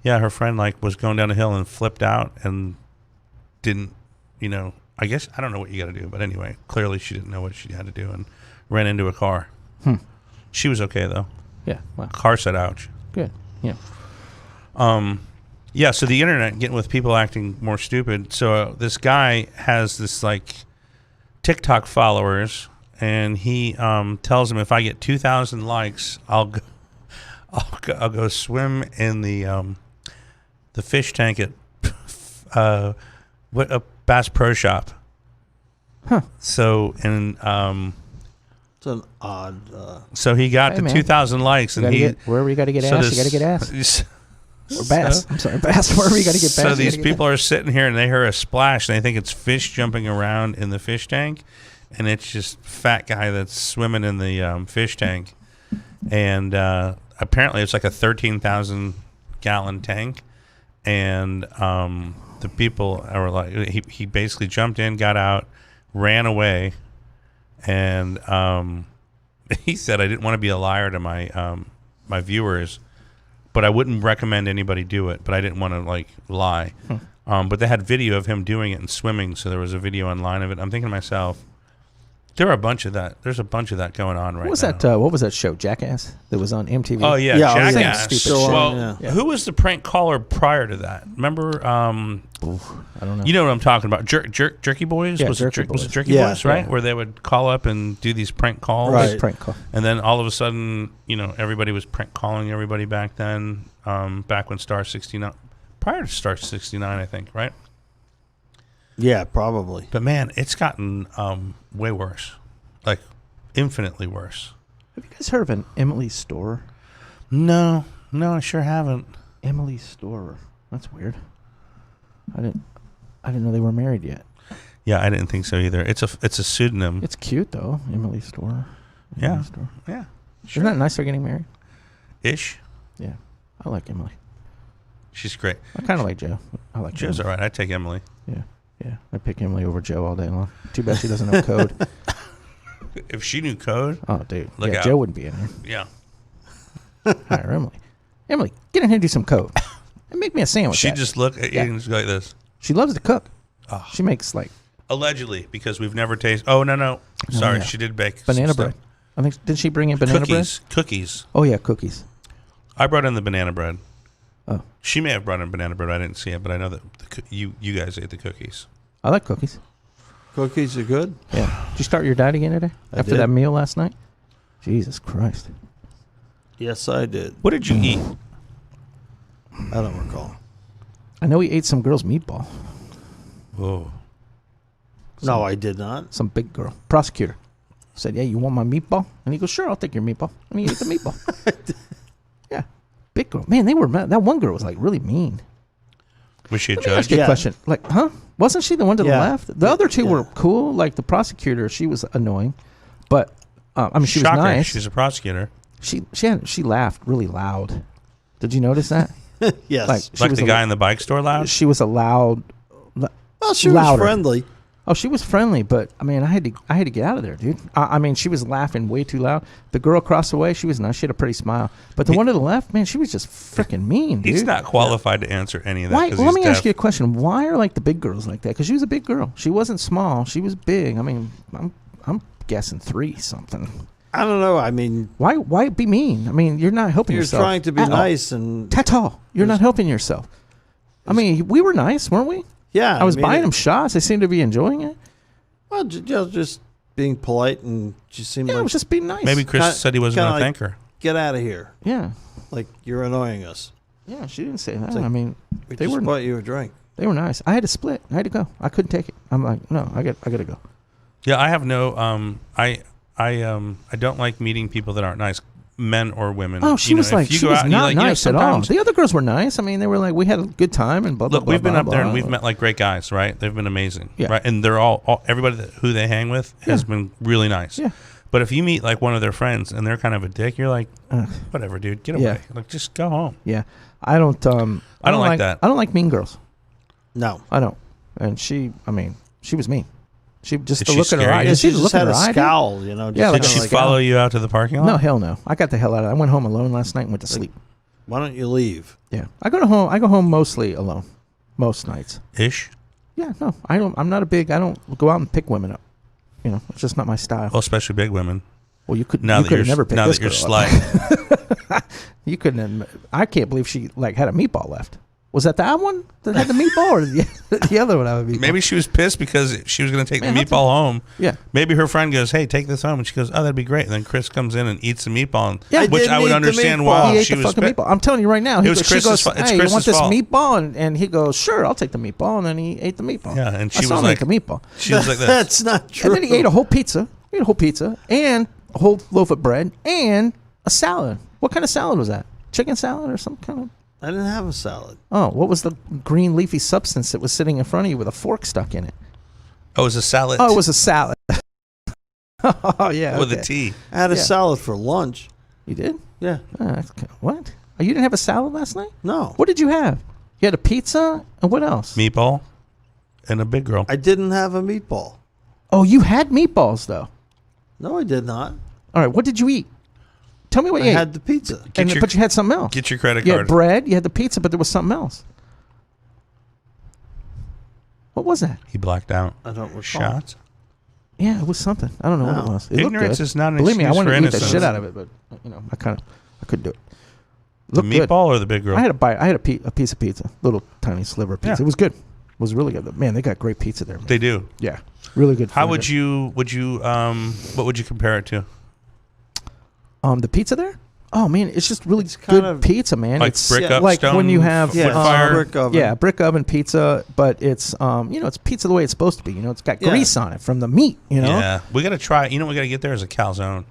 Yeah, her friend like was going down a hill and flipped out and didn't, I guess I don't know what you got to do, but anyway, clearly she didn't know what she had to do and ran into a car. She was okay though. Yeah. Wow. Car said ouch. Good. Yeah. Yeah, so the internet getting with people acting more stupid. So this guy has this like TikTok followers, and he tells them if I get 2,000 likes, I'll go swim in the the fish tank at what a Bass Pro Shop. Huh. So and It's an odd. so he got Hey, to man. 2,000 likes, and Wherever you got to get ass, you got to get ass. Or bass. I'm sorry, bass. Wherever you got to get bass. So you these gotta get people are sitting here and they hear a splash and they think it's fish jumping around in the fish tank, and it's just fat guy that's swimming in the fish tank, and apparently it's like a 13,000 gallon tank, and the people are like he basically jumped in, got out, ran away, and he said, I didn't want to be a liar to my my viewers, but I wouldn't recommend anybody do it. But I didn't want to like lie. But they had video of him doing it and swimming, so there was a video online of it. I'm thinking to myself, there are a bunch of that. There's a bunch of that going on right What was now. that? What was that show? Jackass that was on MTV. Oh yeah, Yeah, Jackass. same stupid shit. Well, Yeah. who was the prank caller prior to that? Remember? I don't know. You know what I'm talking about? Jerky Boys. Yeah, was Jerky it was it Boys. Jerky Yeah, Boys, right? yeah. Where they would call up and do these prank calls. Right. Big prank call. And then all of a sudden, you know, everybody was prank calling everybody back then. Back when Star 69, prior to Star 69, I think, right? Yeah, probably. But man, it's gotten way worse, like infinitely worse. Have you guys heard of an Emily Storer? No, I sure haven't. Emily Storer. That's weird. I didn't know they were married yet. Yeah, I didn't think so either. It's a pseudonym. It's cute though, Emily Storer. Yeah. Emily Storer. Yeah, Isn't that nice? They're getting married. ish. Yeah, I like Emily. She's great. I kind of like Joe. I like Joe's all Emily. right. I'd take Emily. Yeah, I pick Emily over Joe all day long. Too bad she doesn't know code. If she knew code, Oh, dude. Look yeah, out. Joe wouldn't be in here. yeah. Hire Emily. Emily, get in here and do some code. And make me a sandwich. She'd Dad. just look at you Yeah. and just go like this. She loves to cook. Oh. She makes like Allegedly, because we've never tasted. Oh no. Sorry, yeah. she did bake some banana stuff. bread. I think did she bring in banana Cookies. bread? Cookies. Oh yeah, cookies. I brought in the banana bread. Oh, She may have brought in banana bread. I didn't see it, but I know that you guys ate the cookies. I like cookies. Cookies are good. Yeah. Did you start your diet again today I after did. that meal last night? Jesus Christ. Yes, I did. What did you eat? I don't recall. I know he ate some girl's meatball. Oh, No, I did not. Some big girl. Prosecutor said, "Yeah, you want my meatball?" And he goes, "Sure, I'll take your meatball." And he ate the meatball. Yeah. Big girl. Man, they were mad. That one girl was like really mean. was she a Let me ask judge? you a Yeah. question. Like, huh? Wasn't she the one to the Yeah. left? The other two Yeah. were cool. Like the prosecutor, she was annoying, but I mean, she Shocker. was nice. She's a prosecutor. She laughed really loud. Did you notice that? Yes. Like she Like was the guy in the bike store loud. She was a loud. well, she was louder. friendly. Oh, she was friendly, but I mean, I had to get out of there, dude. I mean, she was laughing way too loud. The girl across the way, she was nice. She had a pretty smile, but the one to the left, man, she was just freaking mean, dude. He's not qualified to answer any of that. Why? 'cause Let he's me deaf. ask you a question. Why are like the big girls like that? Because she was a big girl. She wasn't small. She was big. I mean, I'm guessing 3 something. I don't know. I mean, Why be mean? I mean, you're not helping you're yourself. trying to be at all. nice and Tata, you're not helping yourself. I mean, we were nice, weren't we? yeah. I was mean, buying them shots. They seemed to be enjoying it. Well, just being polite and she seemed Yeah, it like was just being nice. Maybe Chris Kinda- said he wasn't kinda going to like- thank her. get out of here. Yeah, Like you're annoying us. yeah. She didn't say that. like- I mean, We They just were- bought you a drink. they were nice. I had to split. I had to go. I couldn't take it. I'm like, no, I got to go. Yeah, I have no. I don't like meeting people that aren't nice, men or women. Oh, she You know, was if like, you she go was out and you not like, you know, nice at all. sometimes- The other girls were nice. I mean, they were like, we had a good time and blah blah. Look, blah, we've been blah, up there and blah. we've met like great guys, right? They've been amazing, Yeah. right? And they're all everybody who they hang with has Yeah. been really nice. Yeah. But if you meet like one of their friends and they're kind of a dick, you're like, Ugh. whatever, dude, get away. Yeah. Like, just go home. Yeah, I don't. I don't like that. I don't like mean girls. No. I don't. And she, I mean, she was mean. She just Did the she look in her scare eye. you? Did She see the just look had in her a eye, dude? scowl, you know. Just Yeah, like Did kinda she follow you out to the parking lot? No, hell no. I got the hell out of it. I went home alone last night and went to sleep. Why don't you leave? Yeah, I go home mostly alone, most nights. Ish. Yeah, no, I don't. I'm not a big. I don't go out and pick women up. You know, it's just not my style. Well, especially big women. Well, you could. Now You that could you're have never picked now this that you're girl up. slight. You couldn't. I can't believe she like had a meatball left. Was that one that had the meatball, or the other one? I would be. Maybe she was pissed because she was going to take Man, the that's meatball home. Yeah. Maybe her friend goes, "Hey, take this home," and she goes, "Oh, that'd be great." And then Chris comes in and eats the meatball, and, Yeah. I which didn't I would eat the understand meatball. why He ate she the was. fucking meatball. I'm telling you right now. It was she Chris's goes, fault. It's "Hey, you want Chris's this fault." meatball?" And he goes, "Sure, I'll take the meatball." And then he ate the meatball. Yeah, and she I saw was him like, eat the meatball. she was like this. That's not true. And then he ate a whole pizza. He ate a whole pizza and a whole loaf of bread and a salad. What kind of salad was that? Chicken salad or some kind of? I didn't have a salad. Oh, what was the green leafy substance that was sitting in front of you with a fork stuck in it? Oh, it was a salad. Oh, it was a salad. Oh, yeah. with okay. a tea. I had a Yeah. salad for lunch. You did? Yeah. What? Oh, you didn't have a salad last night? No. What did you have? You had a pizza and what else? Meatball and a big girl. I didn't have a meatball. Oh, you had meatballs, though. No, I did not. All right, what did you eat? Tell me what I you ate. had the pizza. But you had something else. Get your credit You card. had bread, you had the pizza, but there was something else. What was that? He blacked out. I don't recall. Shots. Yeah, it was something. I don't know what No. it was. It looked Ignorance good. is not an Believe me, I excuse wanted for to eat the innocence. shit out of it, but I couldn't do it. The Looked good. meatball or the big girl? I had a bite. I had a piece of pizza, little tiny sliver of pizza. Yeah. It was good. It was really good. Man, they got great pizza there. Man. They do. Yeah, really good. How food would there. you? What would you compare it to? The pizza there? Oh man, it's just really kind good of pizza, man. Like it's brick up, like stone, when you have wood fire? brick oven. Yeah, brick oven pizza, but it's it's pizza the way it's supposed to be. You know, it's got Yeah. grease on it from the meat. You know, Yeah, we got to try. You know, what we got to get there is a calzone.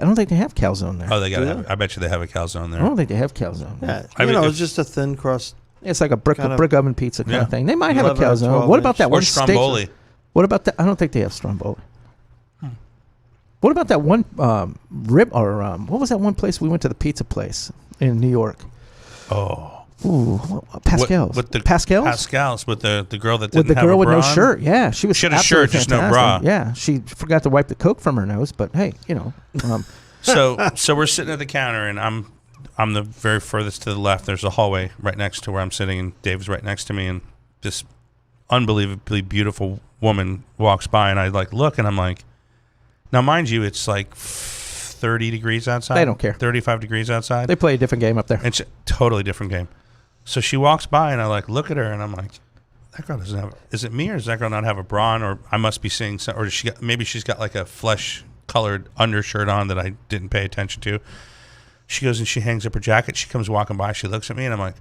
I don't think they have calzone there. Oh, they got. Do to they? have I bet you they have a calzone I there. don't think they have calzone. Yeah. I mean, it's if- just a thin crust. It's like a brick Kind of- oven pizza kind Yeah. of thing. They might have a 11 or calzone. 12 What about that inch. one Or steak? stromboli. What about that? I don't think they have stromboli. What about that one rib or what was that one place we went to, the pizza place in New York? Oh, Ooh, Pascal's. With the Pascal's? Pascal's with the girl that With didn't the have girl a with bra no on? shirt. Yeah, she was She had a absolutely shirt, just no fantastic. bra. Yeah, she forgot to wipe the Coke from her nose, but hey, So we're sitting at the counter, and I'm the very furthest to the left. There's a hallway right next to where I'm sitting, and Dave's right next to me, and this unbelievably beautiful woman walks by, and I look, and I'm like, now mind you, it's like 30 degrees outside. They don't care. 35 degrees outside. they play a different game up there. It's a totally different game. So she walks by, and I look at her, and I'm like, that girl doesn't have. Is it me, or does that girl not have a bra on, or I must be seeing some, or maybe she's got like a flesh-colored undershirt on that I didn't pay attention to. She goes and she hangs up her jacket. She comes walking by. She looks at me, and I'm like,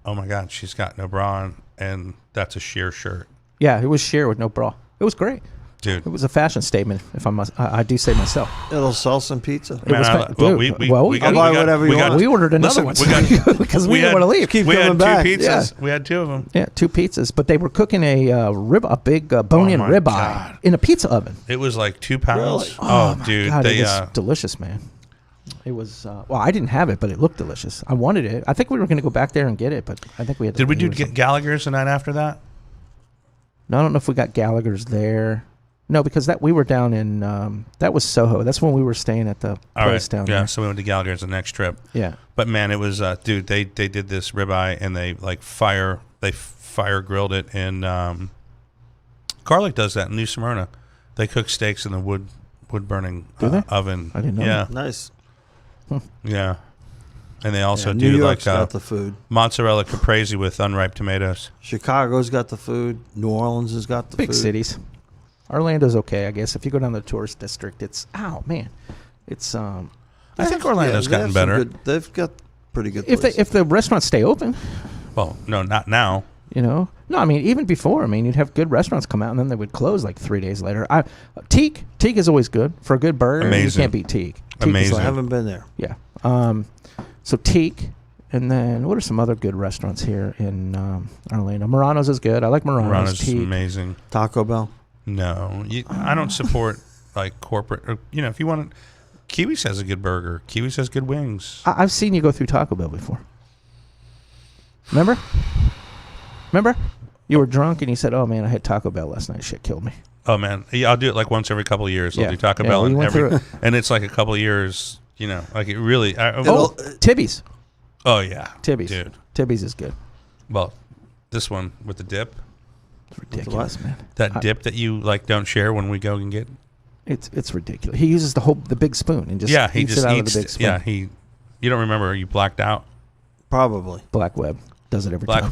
oh my god, she's got no bra on, and that's a sheer shirt, Yeah, it was sheer with no bra. It was great. dude. It was a fashion statement, if I do say myself. It'll sell some pizza. It was well, dude, we got, I'll buy we got- whatever we you got- want. We ordered another listen, one we got- because we we didn't had- want to leave. Keep we had coming two back. pizzas. Yeah. We had two of them. Yeah, 2 pizzas, but they were cooking a big bone-in my ribeye God. in a pizza oven. It was like 2 pounds. Really? Oh, my dude, God, they it was delicious, man. It was well, I didn't have it, but it looked delicious. I wanted it. I think we were going to go back there and get it, but I think we had. to did we leave do or something. Gallagher's the night after that? No, I don't know if we got Gallagher's there. No, because that we were down in that was Soho. That's when we were staying at the All place right, down yeah. there. So we went to Gallagher's the next trip. Yeah. But man, it was dude. They did this ribeye and they fire grilled it, and Garlic does that in New Smyrna. They cook steaks in the wood burning Do they? oven. I didn't know Yeah, Nice. yeah. And they also Yeah, do New York's like got the food. mozzarella caprese with unripe tomatoes. Chicago's got the food. New Orleans has got the Big food. cities. Orlando's okay, I guess. If you go down the tourist district, it's it's I think Orlando's they gotten have some better. good- they've got pretty good. if places. if the restaurants stay open, Well, no, not now. you know. No, I mean even before. I mean you'd have good restaurants come out and then they would close like 3 days later. Teak is always good for a good burger. You Amazing. can't beat Teak. Teak is Amazing. I like- haven't been there. yeah. So Teak, and then what are some other good restaurants here in Orlando? Morano's is good. I like Morano's. Morano's Teak. amazing. Taco Bell. No, I don't support like corporate. Or, if you want, Kiwi's has a good burger. Kiwi's has good wings. I've seen you go through Taco Bell before. Remember? You were drunk and you said, "Oh man, I had Taco Bell last night. Shit killed me." Oh man, yeah, I'll do it like once every couple of years. I'll Yeah. do Taco Yeah, Bell, we and went through it. and it's like a couple of years. Like it really. Oh, Tibby's. oh yeah, Tibby's. dude. Tibby's is good. Well, this one with the dip, It's ridiculous, man. that dip that you don't share when we go and get. It's ridiculous. He uses the big spoon and just He eats just it out eats. of the big spoon. Yeah, you don't remember? You blacked out. Probably. Black Web. Does it every Black. time.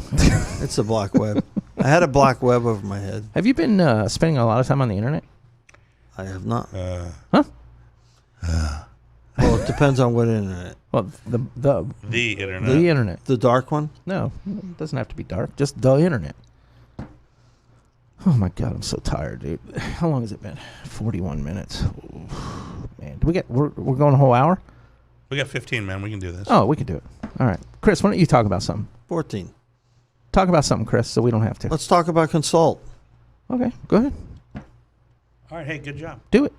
It's a black web. I had a black web over my head. Have you been spending a lot of time on the internet? I have not. Huh? Well, it depends on what internet. Well, the internet. the internet. The dark one? No, it doesn't have to be dark. Just the internet. Oh my God, I'm so tired, dude. How long has it been? 41 minutes. Oof, man, we're going a whole hour? We got 15, man. We can do this. Oh, we can do it. All right, Chris, why don't you talk about something? 14. Talk about something, Chris, so we don't have to. Let's talk about Consult. Okay, go ahead. All right. Hey, good job. Do it.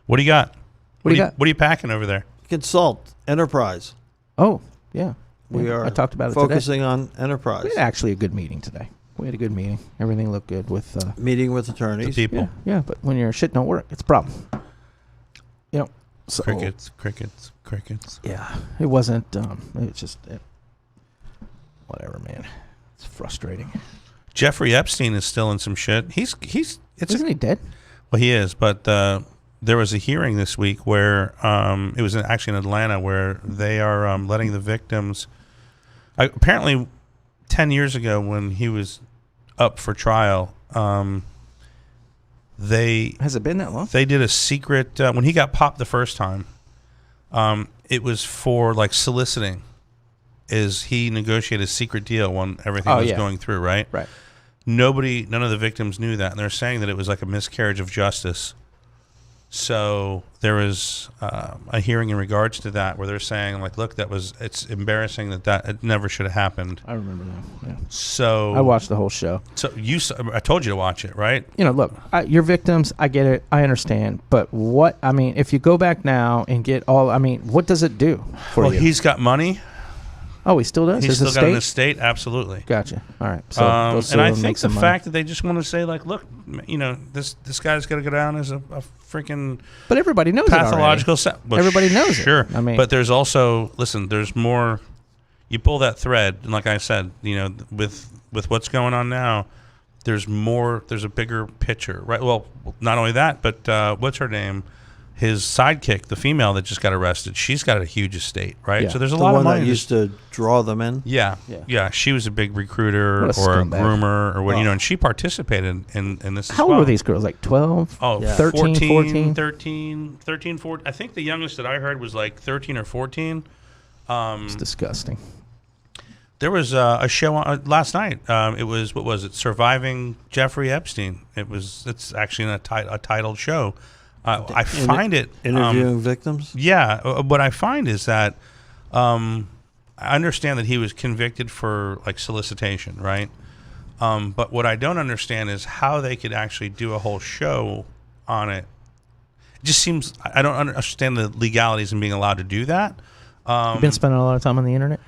What do you got? What do you got? What are you packing over there? Consult Enterprise. Oh, yeah. We Yeah, are I talked about it focusing on today. Enterprise. We had actually a good meeting today. We had a good meeting. Everything looked good with Meeting with The attorneys. people. yeah, but when your shit don't work, it's a problem. You know, so Crickets, crickets, crickets. yeah, it wasn't. It's just whatever, man. It's frustrating. Jeffrey Epstein is still in some shit. Isn't he dead? Well, he is, but there was a hearing this week where it was actually in Atlanta where they are letting the victims. Apparently, 10 years ago when he was up for trial, they Has it been that long? they did a secret when he got popped the first time. It was for like soliciting. Is he negotiated a secret deal when everything was going through, right? Right. None of the victims knew that, and they're saying that it was like a miscarriage of justice. So there was a hearing in regards to that where they're saying, like, look, it's embarrassing that it never should have happened. I remember that. Yeah. So I watched the whole show. So I told you to watch it, right? You know, look, your victims, I get it, I understand, but if you go back now and get what does it do for Well, you? he's got money. Oh, he still does? He's His still got an estate? estate, absolutely. Gotcha. All right. So go sue and I him, think make the some money. fact that they just want to say, like, look, this guy's got to go down as a freaking But everybody knows pathological. Well, everybody knows it. Sure. But there's also, listen, there's more. You pull that thread, and like I said, with what's going on now, there's more. There's a bigger picture, right? Well, not only that, but what's her name? His sidekick, the female that just got arrested, she's got a huge estate, right? Yeah. So there's a The lot one of money. that used to draw them in. Yeah. She was a big recruiter What a or a scumbag. groomer or what, Oh. and she participated in this. how as well. old were these girls? Like 12? Oh, Yeah. 13, 14? 13, 14. I think the youngest that I heard was like 13 or 14. It's disgusting. There was a show on, last night. It was, what was it? Surviving Jeffrey Epstein. It's actually a titled show. I find it Interviewing victims. Yeah, what I find is that I understand that he was convicted for like solicitation, right? But what I don't understand is how they could actually do a whole show on it. It just seems I don't understand the legalities in being allowed to do that. You've been spending a lot of time on the internet?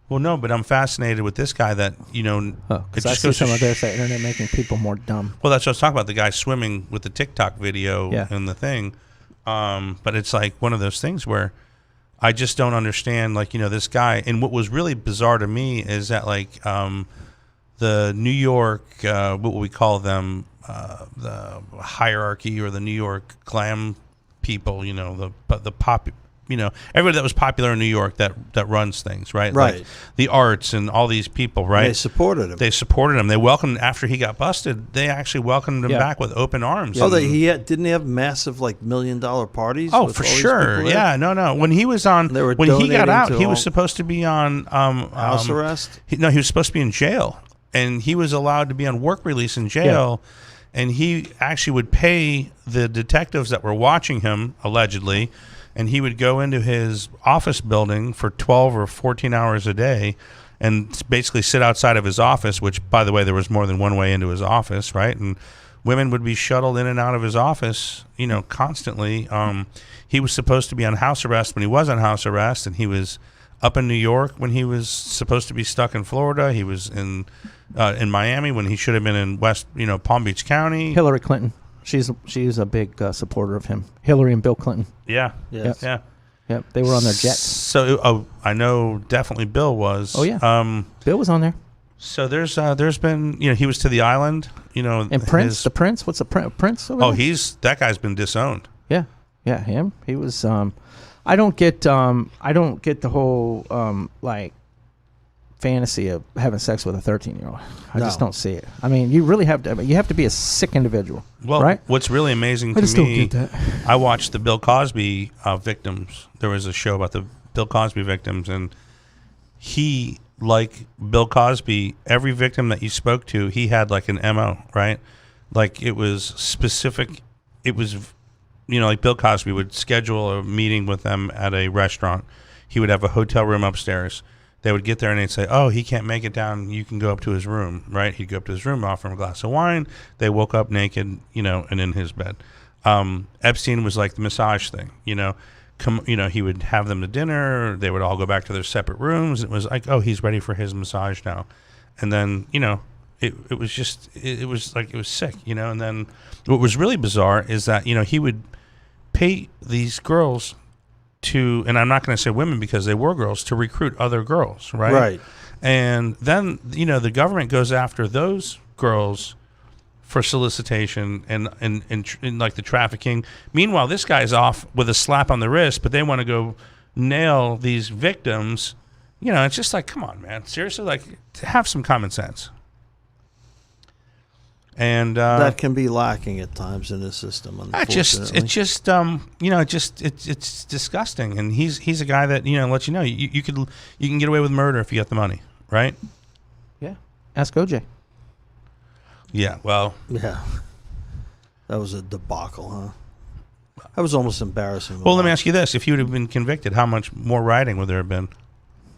Well, no, but I'm fascinated with this guy that, Because I see some of their internet making people more dumb. Well, that's what I was talking about, the guy swimming with the TikTok video Yeah. and the thing. But it's like one of those things where I just don't understand, like, this guy. And what was really bizarre to me is that, like, the New York, what would we call them, the hierarchy or the New York glam people, the pop, everybody that was popular in New York that runs things, right? Right. Like the arts and all these people, right? They supported him. They supported him. They welcomed after he got busted. They actually welcomed him back with open arms. Oh, didn't he have massive like $1 million parties? Oh, with for all these sure. people there? Yeah, no. When he was on, They were when he got donating out, to he was all- supposed to be on House arrest. he was supposed to be in jail, and he was allowed to be on work release in jail. And he actually would pay the detectives that were watching him, allegedly, and he would go into his office building for 12 or 14 hours a day and basically sit outside of his office, which, by the way, there was more than one way into his office, right? And women would be shuttled in and out of his office, constantly. He was supposed to be on house arrest when he was on house arrest, and he was up in New York when he was supposed to be stuck in Florida. He was in Miami when he should have been in West, Palm Beach County. Hillary Clinton. She's a big supporter of him. Hillary and Bill Clinton. Yeah. Yes. Yeah. Yep, they were on their jet. So I know definitely Bill was. Oh, yeah. Bill was on there. So there's been, he was to the island, And Prince, the Prince. What's the Prince? Over Oh, there? that guy's been disowned. Yeah, him. He was. I don't get the whole like fantasy of having sex with a 13-year-old. I just No. don't see it. I mean, you really have to. You have to be a sick individual, Well, right? what's really amazing I to just don't me, get that. I watched the Bill Cosby victims. There was a show about the Bill Cosby victims, and he, like Bill Cosby, every victim that you spoke to, he had like an MO, right? Like it was specific. It was, like Bill Cosby would schedule a meeting with them at a restaurant. He would have a hotel room upstairs. They would get there and they'd say, "Oh, he can't make it down. You can go up to his room," right? He'd go up to his room, offer him a glass of wine. They woke up naked, and in his bed. Epstein was like the massage thing, he would have them to dinner. They would all go back to their separate rooms. It was like, oh, he's ready for his massage now. And then, it was just, it was like, it was sick, And then what was really bizarre is that, he would pay these girls to, and I'm not going to say women because they were girls, to recruit other girls, right? Right. And then, the government goes after those girls for solicitation and like the trafficking. Meanwhile, this guy's off with a slap on the wrist, but they want to go nail these victims. It's just like, come on, man. Seriously, like, have some common sense. And That can be lacking at times in the system, unfortunately. it's disgusting. And he's a guy that, lets you know you can get away with murder if you got the money, right? Yeah. Ask OJ. Yeah, well, Yeah. That was a debacle, huh? That was almost embarrassing. to well, let me watch. ask you this. If you would have been convicted, how much more rioting would there have been?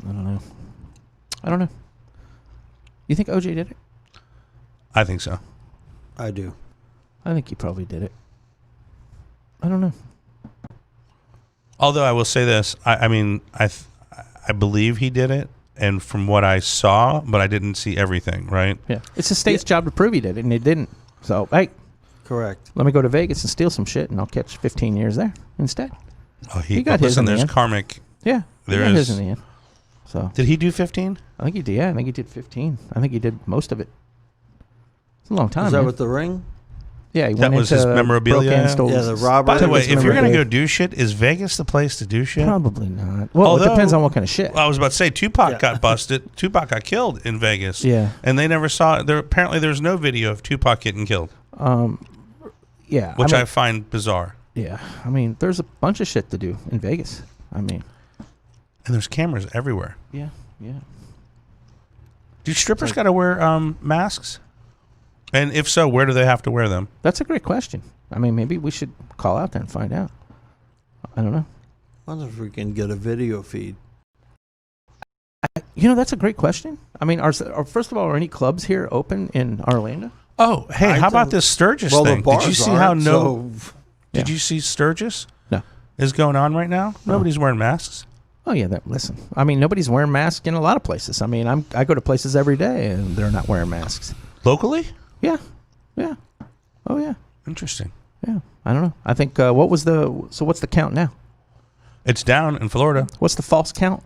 I don't know. You think OJ did it? I think so. I do. I think he probably did it. I don't know. Although I will say this, I believe he did it, and from what I saw, but I didn't see everything, right? Yeah. It's the state's job to prove he did it, and he didn't. So, hey, Correct. let me go to Vegas and steal some shit, and I'll catch 15 years there instead. Oh, He got his listen, in the there's end. karmic. Yeah. There he got is. his in the end. So, Did he do 15? I think he did. Yeah, I think he did 15. I think he did most of it. It's a long time. Was that man. with the ring? Yeah, he That went was into his memorabilia? broke and stole Yeah, his- the robbery. By the way, his if you're going to go memorabilia. do shit, is Vegas the place to do shit? Probably not. Well, Although- it depends on what kind of shit. I was about to say, Tupac Yeah. got busted. Tupac got killed in Vegas. Yeah. And they never saw it. Apparently, there's no video of Tupac getting killed, Yeah. which I mean, I find bizarre. yeah. I mean, there's a bunch of shit to do in Vegas. I mean, And there's cameras everywhere. yeah. Do strippers got to wear masks? And if so, where do they have to wear them? That's a great question. I mean, maybe we should call out there and find out. I don't know. I wonder if we can get a video feed. That's a great question. I mean, first of all, are any clubs here open in Orlando? Oh, hey, I how about don't- this Sturgis Well, thing? the bars Did you see aren't, how so Did Yeah. you see Sturgis? No. Is going on right now? Nobody's wearing masks. Oh yeah, listen. I mean, nobody's wearing masks in a lot of places. I mean, I go to places every day and they're not wearing masks. Locally? Yeah. Oh yeah. Interesting. Yeah. I don't know. I think what's the count now? It's down in Florida. What's the false count?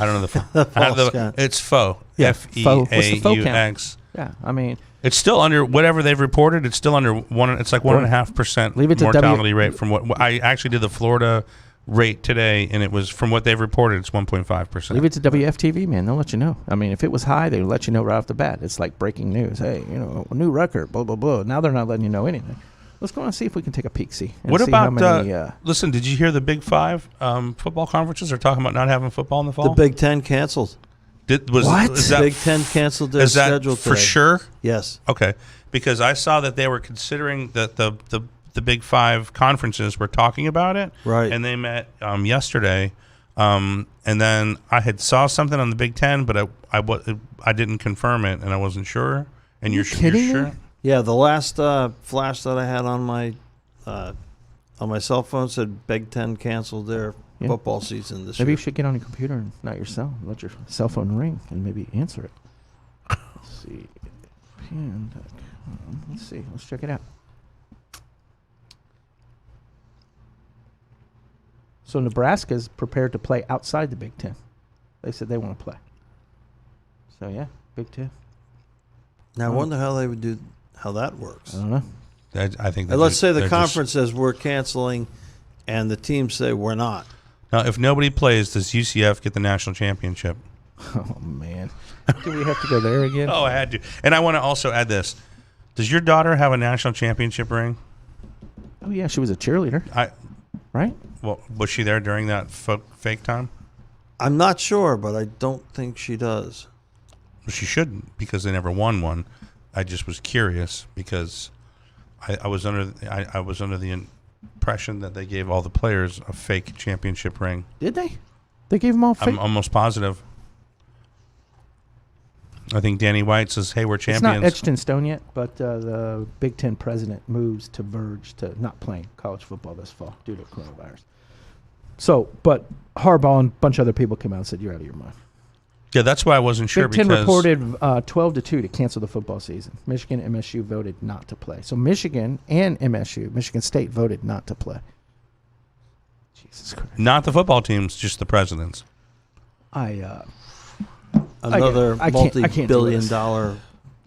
I don't know the false count. It's faux. Yeah, FEAUX. What's the faux count? Yeah. I mean, It's still under whatever they've reported. It's still under one. It's like 1.5% Leave it to mortality rate from what I actually did the Florida rate today, and it was from what they've reported. It's 1.5%. leave it to WFTV, man. They'll let you know. I mean, if it was high, they would let you know right off the bat. It's like breaking news. Hey, a new record. Blah blah blah. Now they're not letting you know anything. Let's go and see if we can take a peek. See. And What see how about? many, Listen, did you hear the Big Five football conferences are talking about not having football in the The fall? Big Ten canceled. What? Is that Big Ten canceled their is that schedule for today. sure? Yes. Okay, because I saw that they were considering that the Big Five conferences were talking about it, Right. And they met yesterday, and then I had saw something on the Big Ten, but I didn't confirm it, and I wasn't sure. And you're kidding sure? me? Yeah, the last flash that I had on my cell phone said Big Ten canceled their Yeah. football season this Maybe you year. should get on your computer and not your cell. Let your cell phone ring and maybe answer it. Let's see. PN.com. Let's see. Let's check it out. So Nebraska's prepared to play outside the Big Ten. They said they want to play. So yeah, Big Ten. Now I wonder how they would do how that works. I don't know. I think. And let's say the they're conference says we're canceling, and the teams say we're not. Now, if nobody plays, does UCF get the national championship? Oh man, do we have to go there again? Oh, I had to. And I want to also add this. Does your daughter have a national championship ring? Oh yeah, she was a cheerleader, right? Well, was she there during that fake time? I'm not sure, but I don't think she does. Well, she shouldn't, because they never won one. I just was curious because I was under the impression that they gave all the players a fake championship ring. Did they? They gave them all fake. I'm almost positive. I think Danny White says, "Hey, we're It's champions." not etched in stone yet, but the Big Ten president moves to verge to not playing college football this fall due to coronavirus. So, but Harbaugh and a bunch of other people came out and said, "You're out of your mind." Yeah, that's why I wasn't sure. Big Ten because reported 12-2 to cancel the football season. Michigan and MSU voted not to play. So Michigan and MSU, Michigan State, voted not to play. Jesus Christ. not the football teams, just the presidents. Another I can't do multi-billion this. dollar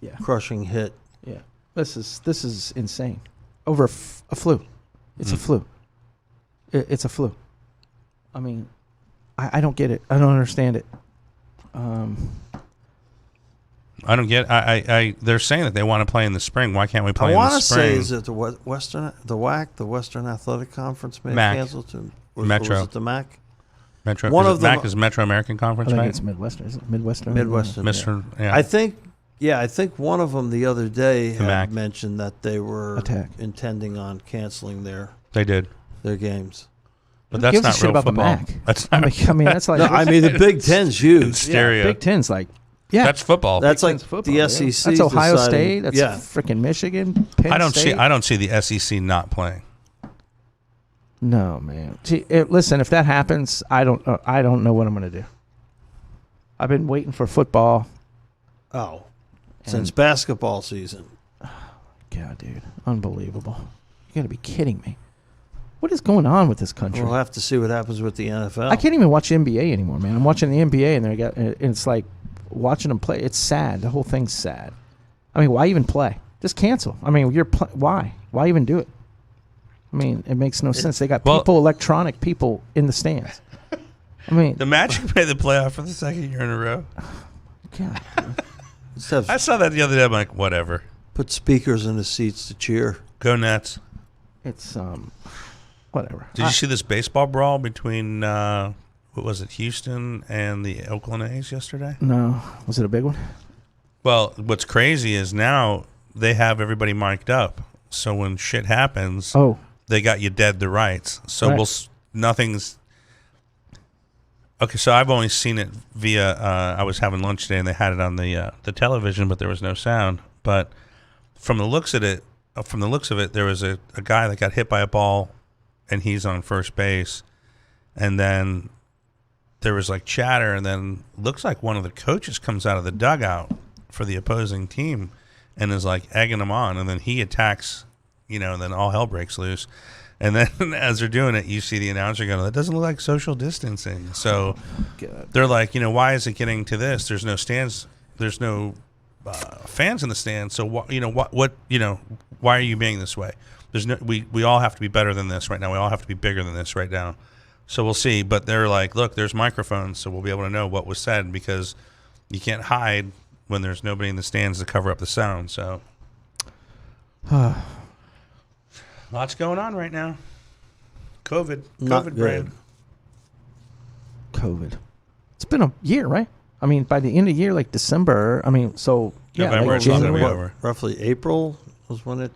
Yeah, crushing hit. yeah. This is insane. Over a flu. It's a flu. It's a flu. I mean, I don't get it. I don't understand it. I don't get. They're saying that they want to play in the spring. Why can't we play I in the want to spring? say, is it the Western, the WAC, the Western Athletic Conference, may MAC. have canceled to Metro. Was it the MAC? Metro. One is of it them- MAC is Metro American I Conference, think right? it's Midwestern. Is it Midwestern? Midwestern. Mr. Yeah. I think one of them the other day The MAC. had mentioned that they were Attack. intending on canceling their They did, games. but Who that's gives a not shit real about the football. MAC? That's I not. mean, that's like No, I mean the Big Ten's huge. In stereo. Big Ten's like, yeah, That's football. That's like Ten's football, the yeah. SEC. That's Ohio deciding- State. That's yeah. freaking Michigan. Penn I don't State. see the SEC not playing. No, man. See, listen, if that happens, I don't know what I'm going to do. I've been waiting for football. Oh, And- since basketball season. God, dude, unbelievable! You got to be kidding me. What is going on with this country? We'll have to see what happens with the NFL. I can't even watch NBA anymore, man. I'm watching the NBA, and it's like watching them play. It's sad. The whole thing's sad. I mean, why even play? Just cancel. I mean, why? Why even do it? I mean, it makes no sense. They got electronic people in the stands. I mean, The Magic made the playoff for the second year in a row. God, Just have, I saw that the other day. I'm like, whatever. put speakers in the seats to cheer. Go Nets. it's whatever. Did you see this baseball brawl between what was it, Houston and the Oakland A's yesterday? No, was it a big one? Well, what's crazy is now they have everybody mic'd up. So when shit happens, Oh, they got you dead to rights. So Right. nothing's okay. So I've only seen it via. I was having lunch today, and they had it on the television, but there was no sound. But from the looks of it, there was a guy that got hit by a ball, and he's on first base, and then there was like chatter, and then looks like one of the coaches comes out of the dugout for the opposing team and is like egging him on, and then he attacks, and then all hell breaks loose. And then as they're doing it, you see the announcer going, "That doesn't look like social distancing." So God. they're like, why is it getting to this? There's no stands. There's no fans in the stands. So why are you being this way? There's no. We all have to be better than this right now. We all have to be bigger than this right now. So we'll see. But they're like, look, there's microphones, so we'll be able to know what was said, because you can't hide when there's nobody in the stands to cover up the sound. So lots going on right now. COVID Not brain. good. COVID. It's been a year, right? I mean, by the end of the year, like December. I mean, so yeah, November, like it's not gonna be January. over. Roughly April was when it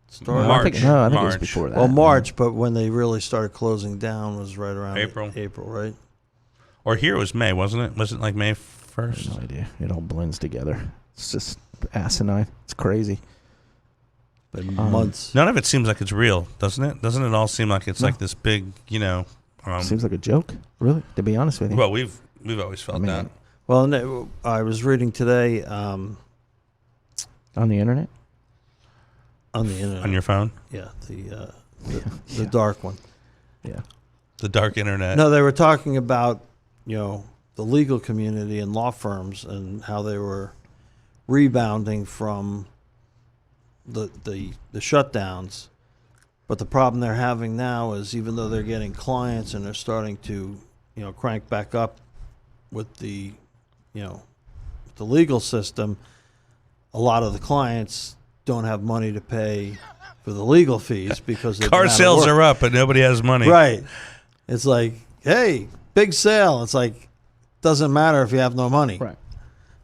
started. March. I think it was March. before that. Well, March, but when they really started closing down was right around April. April, right? Or here it was May, wasn't it? Was it like May I 1st? have no idea. It all blends together. It's just asinine. It's crazy. But months. None of it seems like it's real, doesn't it? Doesn't it all seem like it's No. like this big, Seems like a joke, really. To be honest with you. well, we've always felt I mean, that. Well, and I was reading today on the internet. on the internet. On your phone? yeah, the Yeah. dark one. Yeah. The dark internet. No, they were talking about the legal community and law firms and how they were rebounding from the shutdowns. But the problem they're having now is, even though they're getting clients and they're starting to crank back up with the the legal system, a lot of the clients don't have money to pay for the legal fees because Car sales are up, but nobody has money. Right. It's like, hey, big sale. It's like, doesn't matter if you have no money. Right.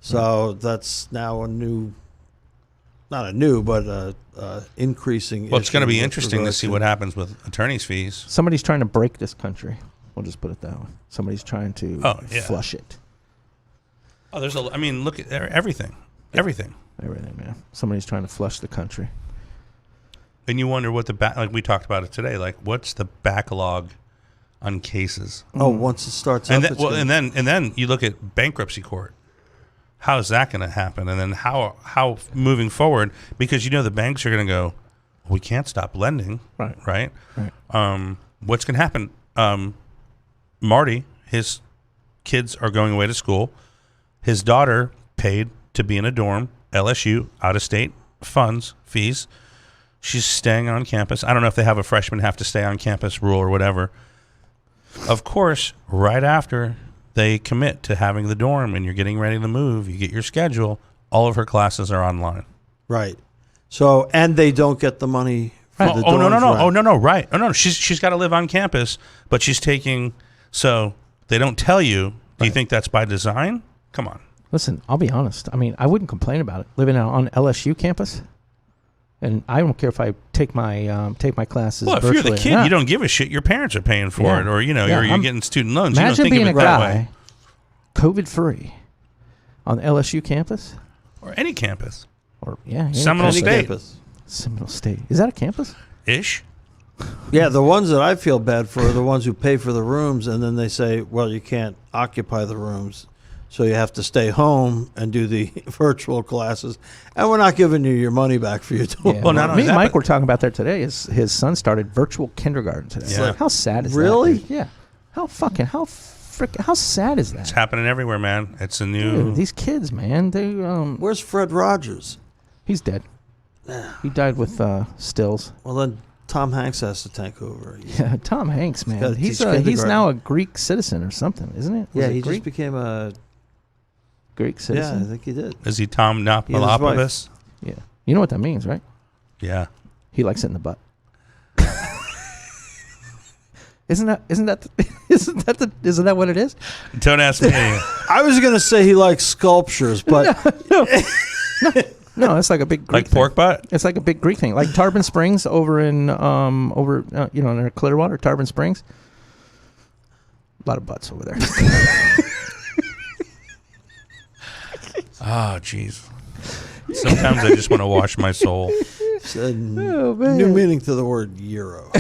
So that's now but increasing. Well, it's going to issue be with interesting to regards see what happens with attorney's fees. Somebody's trying to break this country. We'll just put it that way. Somebody's trying to flush it. Oh, look at everything. Everything. Everything, man. Somebody's trying to flush the country. And you wonder what like we talked about it today, like what's the backlog on cases? Oh, once it starts And up, then, and then you look at bankruptcy court. How is that going to happen? And then how moving forward, because the banks are going to go, we can't stop lending, right? What's going to happen? Marty, his kids are going away to school. His daughter paid to be in a dorm, LSU, out of state funds, fees. She's staying on campus. I don't know if they have a freshman have to stay on campus rule or whatever. Of course, right after they commit to having the dorm and you're getting ready to move, you get your schedule, all of her classes are online. right. So, and they don't get the money for the Oh, no, dorms rent. right. Oh, no, she's got to live on campus, but she's taking, so they don't tell you. Do you think that's by design? Come on. Listen, I'll be honest. I mean, I wouldn't complain about it living out on LSU campus, and I don't care if I take my classes. Well, if you're the virtually or kid, not. you don't give a shit. Your parents are paying for it, or you're getting student loans. Imagine you don't think being of a it that way. guy, COVID-free, on the LSU campus, Or any campus, or Seminole Any State campus. Seminole State. Is that a campus? ish. Yeah, the ones that I feel bad for are the ones who pay for the rooms, and then they say, well, you can't occupy the rooms, so you have to stay home and do the virtual classes, and we're not giving you your money back for your dorm. Well, not me only and that, Mike but- were talking about that today. His son started virtual kindergarten today. Yeah. How sad is Really? that? Dude? Yeah. How sad is that? It's happening everywhere, man. It's a new. Dude, these kids, man, they Where's Fred Rogers? he's dead. He died with stills. Well, then Tom Hanks has to take over. Yeah, Tom Hanks, man. gotta He's teach he's kindergarten. now a Greek citizen or something, isn't it? Was Yeah, it he Greek? just became a. Greek Yeah, I citizen. think he did. Is he Tom He and his Napolopoulos? Yeah. You know what that means, right? Yeah. He likes it in the butt. Isn't that what it is? Don't ask me. I was gonna say he likes sculptures, but No, it's like a big Greek Like pork butt? It's like a big Greek thing, like Tarpon Springs over in near Clearwater, Tarpon Springs. A lot of butts over there. Oh, jeez. Sometimes I just want to wash my soul. it's a Oh, man. new meaning to the word euro.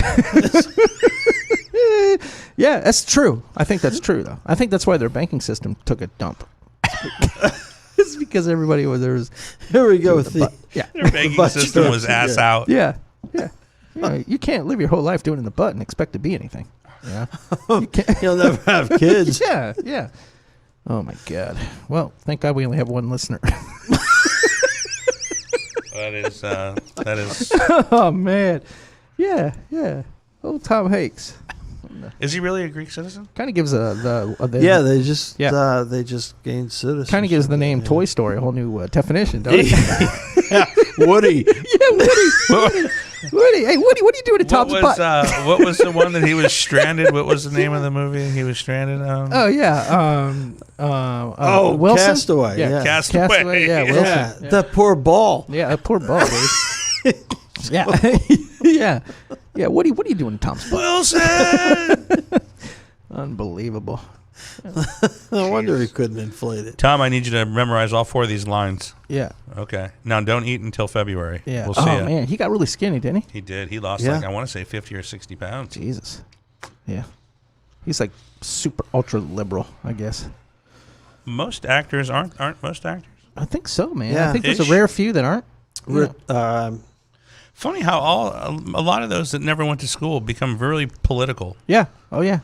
Yeah, that's true. I think that's true, though. I think that's why their banking system took a dump. It's because everybody was there. Here we go with the. Yeah, Their banking But- system was ass out. yeah. You can't live your whole life doing it in the butt and expect to be anything. Yeah, you can't. He'll never have kids. Yeah. Oh my God. Well, thank God we only have one listener. That is. Oh man. Yeah. Old Tom Hanks Is he really a Greek citizen? kind of gives the Yeah, they just Yeah. they just gained citizenship. kind of gives the name Yeah. Toy Story a whole new definition, don't it? Yeah, Woody. Woody, hey Woody, what are you doing to Tom's butt? What was the one that he was stranded? What was the name of the movie he was stranded? Oh yeah. Oh, Wilson? Castaway. Yeah. Castaway. Yeah, Wilson. Yeah, Yeah. that poor ball. Yeah, that poor ball, dude. Yeah. Yeah. Woody, what are you doing to Tom's butt? Wilson. Unbelievable. No wonder he couldn't inflate it. Tom, I need you to memorize all 4 of these lines. Yeah. Okay. Now, don't eat until February. Yeah. We'll see oh ya. man, he got really skinny, didn't he? He did. He lost Yeah. I want to say 50 or 60 pounds. Jesus. Yeah. He's like super ultra liberal, I guess. Most actors aren't most actors. I think so, man. Yeah. I think there's Ish. a rare few that aren't. Funny how a lot of those that never went to school become really political. Yeah. Oh yeah.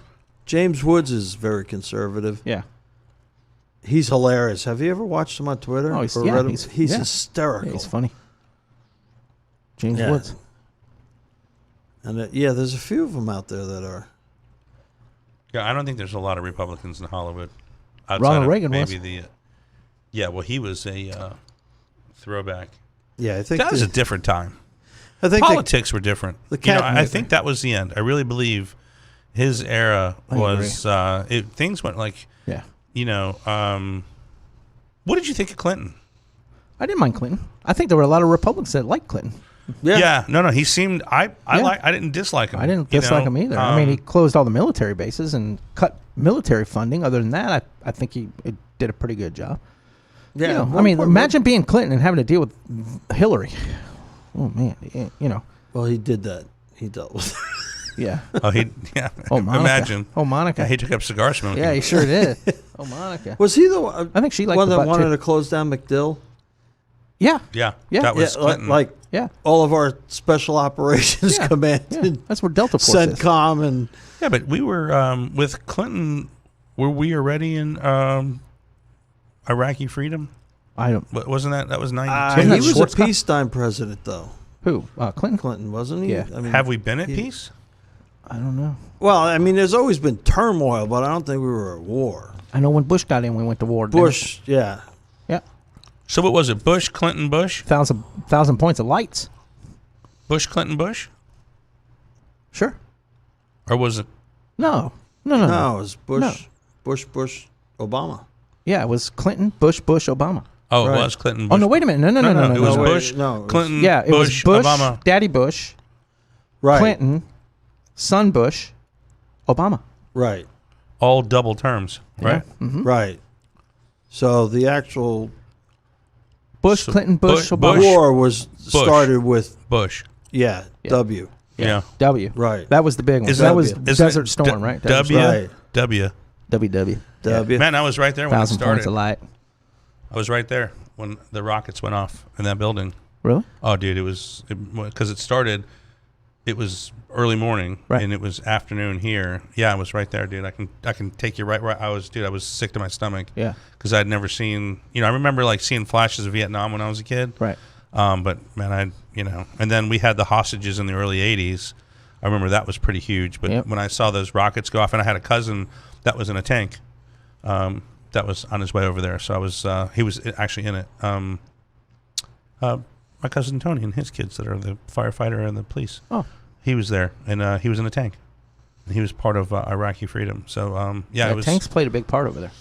James Woods is very conservative. Yeah. He's hilarious. Have you ever watched him on Twitter? Oh, he's- or yeah, read him? he's- He's yeah. hysterical. Yeah, he's funny. James Yeah. Woods. And there's a few of them out there that are. Yeah, I don't think there's a lot of Republicans in Hollywood. Ronald Reagan maybe was. the Yeah, well, he was a throwback. Yeah, I think That was a different time. I think Politics were different. the You know, cat I movie. think that was the end. I really believe his era I was things went like, Yeah. you know, what did you think of Clinton? I didn't mind Clinton. I think there were a lot of Republicans that liked Clinton. Yeah, no, he seemed I Yeah. didn't dislike him. I didn't you dislike know? him either. I mean, he closed all the military bases and cut military funding. Other than that, I think he did a pretty good job. Yeah, You know, one I mean, point- imagine being Clinton and having to deal with Hillary. Oh man, you know, Well, he did that. He dealt with. yeah. Oh, yeah. Oh, Monica. Imagine. Oh, Monica. Yeah, he took up cigar smoking. Yeah, he sure did. Oh, Monica. Was he the one? I think she liked one the that butt wanted too. to close down McDill? Yeah, Yeah, Yeah. that was yeah, Clinton. like yeah, all of our special operations Yeah. command, yeah. and That's where Delta Force is. CENTCOM, and yeah, but we were with Clinton. Were we already in Iraqi freedom? I don't. Wasn't that was 92? Wasn't he that was a Schwarzkopf? peacetime president, though. Who? Clinton? Clinton, wasn't he? Yeah. I mean, Have we been at he- peace? I don't know. Well, I mean, there's always been turmoil, but I don't think we were at war. I know when Bush got in, we went to war. didn't Bush, yeah. we? Yeah. So what was it? Bush, Clinton, Bush, Thousand points of lights. Bush, Clinton, Bush, Sure. or was it? No. No, it was Bush, No. Bush, Obama. Yeah, it was Clinton, Bush, Obama. Oh, Right. it was Clinton. Bush. Oh no! Wait a minute! No! It was no, wait, Bush, no, it was- Clinton, Yeah, it Bush, was Bush, Obama. Daddy Bush, Right, Clinton, son Bush, Obama. right, All double terms, right? Yeah. Mhm. right. So the actual Bush, So Clinton, Bush, Bush- Obama. Bush- war was started with Bush. yeah, Yeah. W. Yeah. W. Right. That was the big one. Isn't That it- was isn't Desert it Storm, D- right? Desert W. Storm. Right. W. WW. W. Man, I was right there when it 1,000 points started. of light. I was right there when the rockets went off in that building. Really? Oh, dude, it was because it started. It was early morning, Right. and it was afternoon here. Yeah, I was right there, dude. I can take you right. I was sick to my stomach. Yeah. Because I'd never seen. I remember like seeing flashes of Vietnam when I was a kid. Right. But man, and then we had the hostages in the early '80s. I remember that was pretty huge. But Yep. when I saw those rockets go off, and I had a cousin that was in a tank, that was on his way over there. So I was, he was actually in it. My cousin Tony and his kids that are the firefighter and the police. Oh. He was there, and he was in a tank. And he was part of Iraqi freedom. So yeah, it was tanks played a big part over there.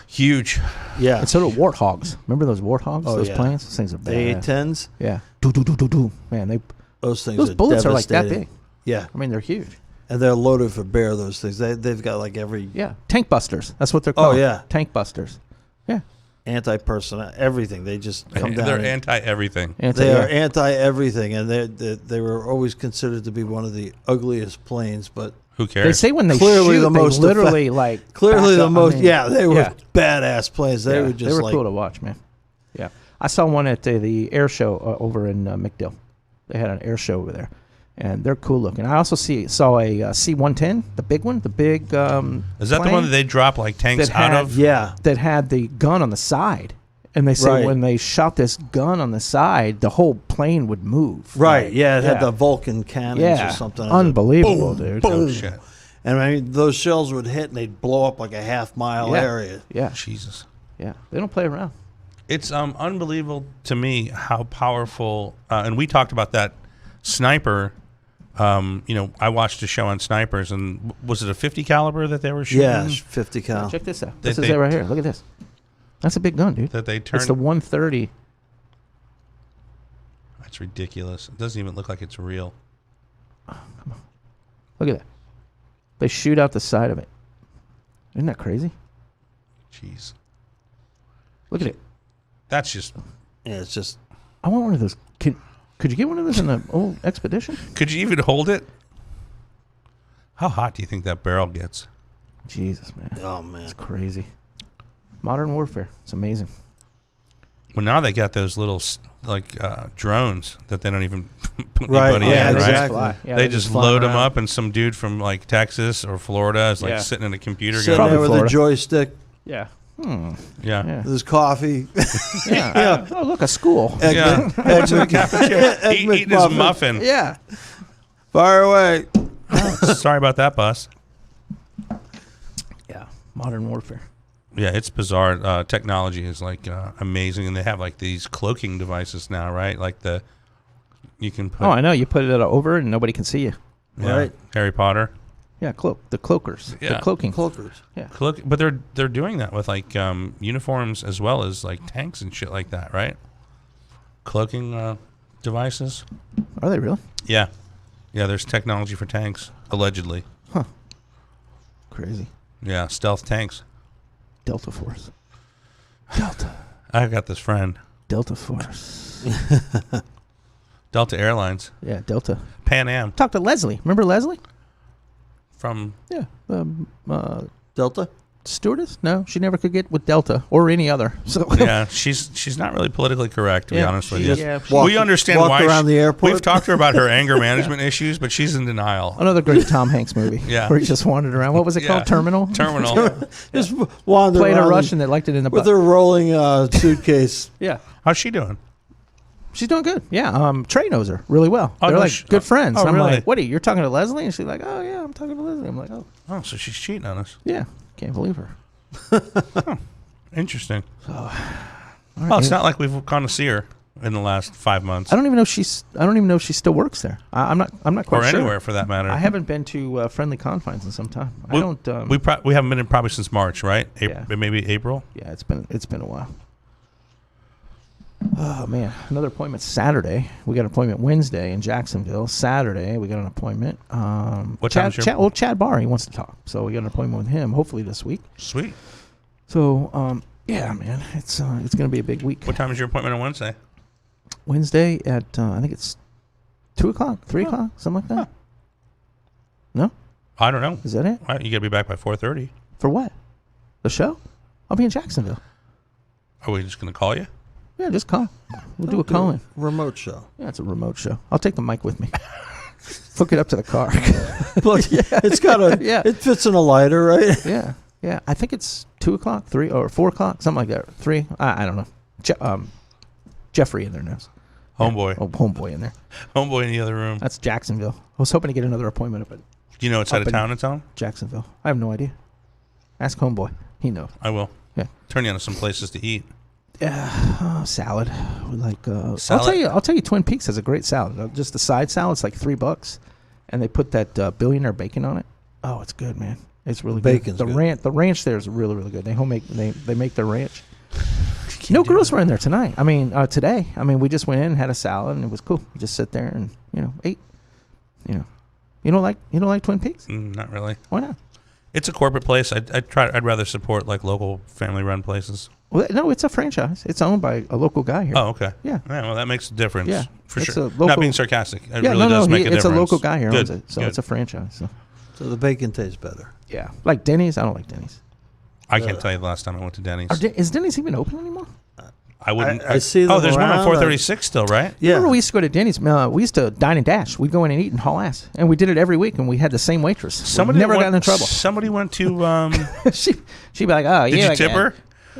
huge. Yeah. And so did warthogs. Remember those warthogs? Oh, those yeah. planes? Those things are The bad. A-10s, Yeah. Do do do do do. Man, those things those are bullets are like that devastating. big. Yeah. I mean, they're huge. And they're loaded for bear, those things. They've got like every Yeah. Tank busters. That's what they're Oh, called. yeah. Tank busters. Yeah. anti-personnel, everything. They just come down. They're and- anti everything. They are anti-everything, and they were always considered to be one of the ugliest planes. But Who cares? They say when they Clearly shoot, the they most literally like clearly back the up. most, I mean, they were yeah. badass planes. They were just like cool to watch, man. Yeah, I saw one at the air show over in McDill. They had an air show over there, and they're cool looking. I also saw a C-110, the big one, the big. Is that the plane one that they drop like tanks that out had- of? yeah. that had the gun on the side? And they say Right. when they shot this gun on the side, the whole plane would move. Right, yeah, it had Yeah. the Vulcan cannons Yeah, or something. unbelievable, Boom, dude. boom. Oh shit! And I mean, those shells would hit and they'd blow up like a half-mile Yeah. area. Yeah, Jesus. yeah, they don't play around. It's unbelievable to me how powerful, and we talked about that sniper. I watched a show on snipers, and was it a 50 caliber that they were shooting? Yeah, 50 cal. Check this out. They- This is they- it right here. Look at this. That's a big gun, dude. That they It's turned. the 130. That's ridiculous. It doesn't even look like it's real. Look at that. They shoot out the side of it. Isn't that crazy? Jeez, Look at it. that's just. Yeah, it's just I want one of those. Could you get one of those in the old Expedition? Could you even hold it? How hot do you think that barrel gets? Jesus, man. oh man. It's crazy. Modern warfare. It's amazing. Well, now they got those little drones that they don't even put Right, anybody yeah, in, right? exactly. Yeah, They they're just flying load them around. up, and some dude from like Texas or Florida is like Yeah. sitting in a computer Sitting going, there with Florida. a joystick, Yeah. yeah. Yeah. with his coffee. Yeah. Oh, look, a school. Yeah. Went to the cafeteria, Egg eating his McMuffin. muffin. Yeah. Fire away. Sorry about that, boss. Yeah. Modern warfare. Yeah, it's bizarre. Technology is like amazing, and they have like these cloaking devices now, right? Like you can put. Oh, I know. You put it over and nobody can see you. Yeah, Right. Harry Potter. Yeah, the cloakers. Yeah. The cloaking. Cloakers. Yeah. But they're doing that with like uniforms as well as like tanks and shit like that, right? Cloaking devices. Are they really? Yeah, there's technology for tanks allegedly. Crazy. Yeah, stealth tanks. Delta Force. Delta. I got this friend, Delta Force. Delta Airlines, Yeah, Delta. Pan Am Talk to Leslie. Remember Leslie? from. Yeah. Delta? Stewardess? No, she never could get with Delta or any other. So Yeah, she's not really politically correct, to be Yeah, honest with she you. just- Yeah, Walked- We understand walked why around the airport. We've talked to her about her anger management issues, but she's in denial. Another great Tom Hanks movie. Yeah. Where he just wandered around. What was it Yeah. called? Terminal? Terminal. Just wander Played a around Russian that liked it in the with butt. her rolling suitcase. Yeah. How's she doing? She's doing good. Yeah. Trey knows her really well. Oh, They're no, like good friends. oh, I'm really? like, what are you? You're talking to Leslie? And she's like, oh, yeah, I'm talking to Leslie. I'm like, oh, Oh, so she's cheating on us. yeah. Can't believe her. Interesting. All right. Well, it's not like we've gone to see her in the last 5 months, I don't even know if she still works there. I'm not quite or sure. anywhere for that matter. I haven't been to Friendly Confines in some time. I don't. We haven't been in probably since March, right? Yeah. Maybe April. Yeah, it's been a while. Oh man, another appointment Saturday. We got an appointment Wednesday in Jacksonville. Saturday we got an appointment. What time is your- Chad Barr, he wants to talk, so we got an appointment with him. Hopefully this week. Sweet. So yeah, man, it's gonna be a big week. What time is your appointment on Wednesday? Wednesday at I think it's 2:00, 3:00, something like that. No, I don't know. is that it? You got to be back by 4:30. For what? The show? I'll be in Jacksonville. Are we just going to call you? Yeah, just call. We'll do a call in. Remote show. Yeah, it's a remote show. I'll take the mic with me. Hook it up to the car. Look, it's got a. Yeah. It fits in a lighter, right? Yeah, yeah. I think it's 2:00, 3 or 4:00, something like that. 3. I don't know. Jeffrey in there knows. Homeboy. Yeah. Oh, homeboy in there. Homeboy in the other room. That's Jacksonville. I was hoping to get another appointment up at Do you know what side up of in- town it's on? Jacksonville. I have no idea. Ask homeboy. He knows. I will. Yeah. Turn you on to some places to eat. Salad. We like. Salad. I'll tell you. Twin Peaks has a great salad. Just the side salad's like $3, and they put that billionaire bacon on it. Oh, it's good, man. It's really Bacon's good. good. The ranch there is really, really good. They they make their ranch. No girls were in there tonight. I mean, today. I mean, we just went in and had a salad, and it was cool. We just sit there and ate. You don't like Twin Peaks? Not really. Why not? It's a corporate place. I'd rather support like local family-run places. Well, no, it's a franchise. It's owned by a local guy here. Oh, okay. Yeah. Well, that makes a difference. Yeah. For It's sure. a local- Not being sarcastic. It yeah, really does make a it's difference. a local guy here Good. owns it, so Good. it's a franchise. So. So the bacon tastes better. Yeah, like Denny's. I don't like Denny's. I can't tell you the last time I went to Denny's. Is Denny's even open anymore? I wouldn't. I see Oh, them there's one on around. 436 still, right? Yeah. Remember we used to go to Denny's. We used to dine and dash. We'd go in and eat and haul ass, and we did it every week. And we had the same waitress. Somebody never went, got in trouble. Somebody went to. she'd be like, "Oh, Did yeah." you tip her?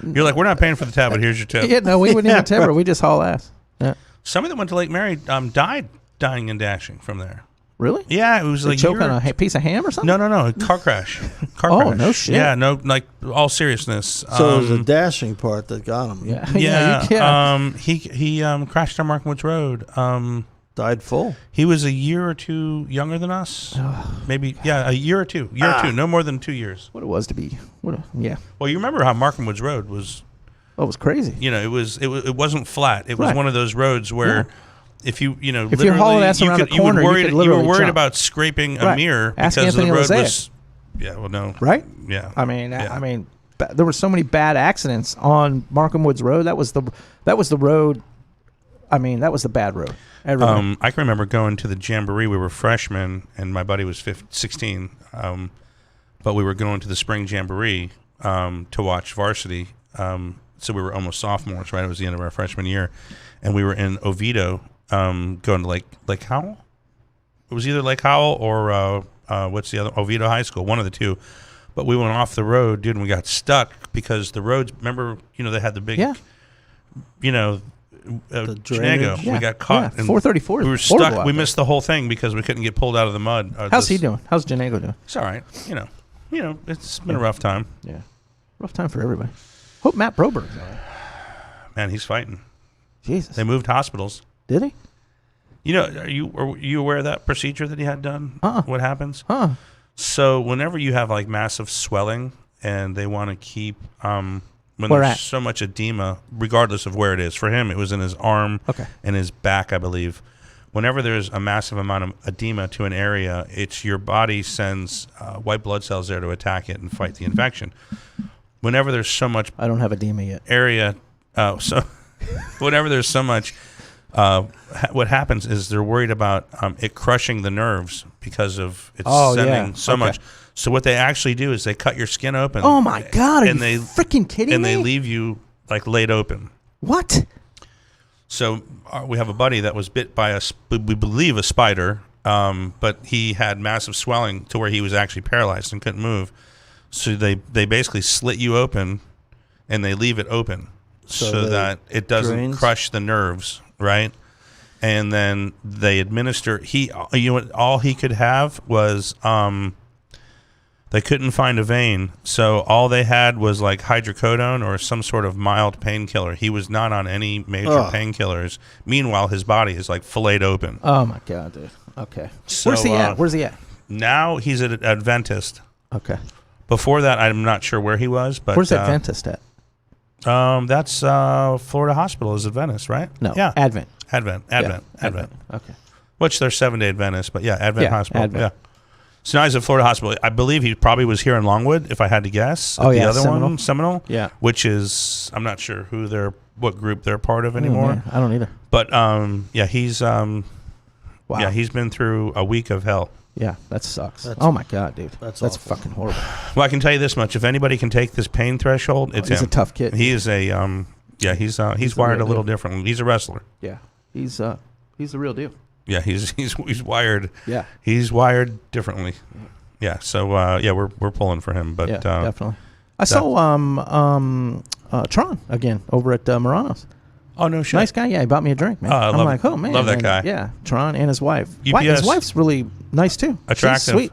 You're like, we're not paying for the tab, but here's your tip. Yeah, no, we wouldn't even tip her. We just haul ass. Yeah. Somebody that went to Lake Mary died dying and dashing from there. Really? Yeah, it was They like choke on a piece of ham or something? No, car crash. Car Oh, crash. no shit. Yeah, no, like all seriousness. So it was the dashing part that got him. Yeah. Yeah. He crashed on Markenwoods Road. Died full. He was a year or two younger than us. Maybe, yeah, a year or two. No more than 2 years. What it was to be. Yeah. Well, you remember how Markenwoods Road was, Oh, it was crazy. it wasn't flat. It was Right. one of those roads where if you If you're hauling ass around the corner, you could you literally were worried jump. about scraping a Right. mirror Ask because Anthony the road Lozada. was. Yeah, well, no. Right? Yeah. I mean, Yeah. there were so many bad accidents on Markham Woods Road. That was the road. I mean, that was the bad road. Everybody. I can remember going to the Jamboree. We were freshmen, and my buddy was 16. But we were going to the spring Jamboree to watch varsity. So we were almost sophomores, right? It was the end of our freshman year. And we were in Oviedo going to Lake Howell. It was either Lake Howell or what's the other? Oviedo High School, one of the two. But we went off the road, dude, and we got stuck because the roads, remember, they had the big, Yeah. The Chinago. drainage. We got caught. Yeah, and 434 We were is horrible stuck. out We there. missed the whole thing because we couldn't get pulled out of the mud. How's he doing? How's Janego doing? It's all right. It's been a rough time. Yeah. Rough time for everybody. Hope Matt Broberg's all right. Man, he's fighting. Jesus. They moved hospitals. Did he? You know, are you aware of that procedure that he had done? What happens? Huh. So whenever you have like massive swelling and they want to keep when Where there's at? so much edema, regardless of where it is. For him, it was in his arm and his back, I believe. Whenever there's a massive amount of edema to an area, it's your body sends white blood cells there to attack it and fight the infection. Whenever there's so much I don't have edema yet. area, so whenever there's so much, what happens is they're worried about it crushing the nerves because of it's sending so much. So what they actually do is they cut your skin open. Oh my God! Are and you freaking kidding me? And they leave you like laid open. What? So we have a buddy that was bit by we believe a spider, but he had massive swelling to where he was actually paralyzed and couldn't move. So they basically slit you open, and they leave it open so that it doesn't crush the nerves, right? And then they administer. All he could have was they couldn't find a vein, so all they had was like hydrocodone or some sort of mild painkiller. He was not on any major painkillers. Meanwhile, his body is like filleted open. Oh my God, dude. Okay. So, Where's he at? Where's he at? Now he's at Adventist. Okay. Before that, I'm not sure where he was, but Where's Adventist at? That's Florida Hospital is Adventist, right? No. Yeah. Advent. Advent. Okay. Which they're 7-day Adventist, but yeah, Advent Hospital. Advent. Yeah. So now he's at Florida Hospital. I believe he probably was here in Longwood, if I had to guess. Oh, the yeah, other Seminole. one, Seminole. Yeah. Which is, I'm not sure what group they're part of anymore. Man, I don't either. But yeah, he's Wow. yeah, he's been through a week of hell. Yeah, that sucks. Oh my God, dude. That's fucking horrible. Well, I can tell you this much: if anybody can take this pain threshold, it's he's him. a tough kid. He is a yeah, he's wired a real little deal. differently. He's a wrestler. Yeah. He's the real deal. Yeah, he's wired. Yeah. He's wired differently. Yeah. So yeah, we're pulling for him, but Yeah, definitely. I saw Tron again over at Morano's. Oh no shit. Nice guy. Yeah, he bought me a drink, man. I'm like, oh man, love that guy. Yeah, Tron and his wife. UPS. His wife's really nice too. Attractive. She's sweet.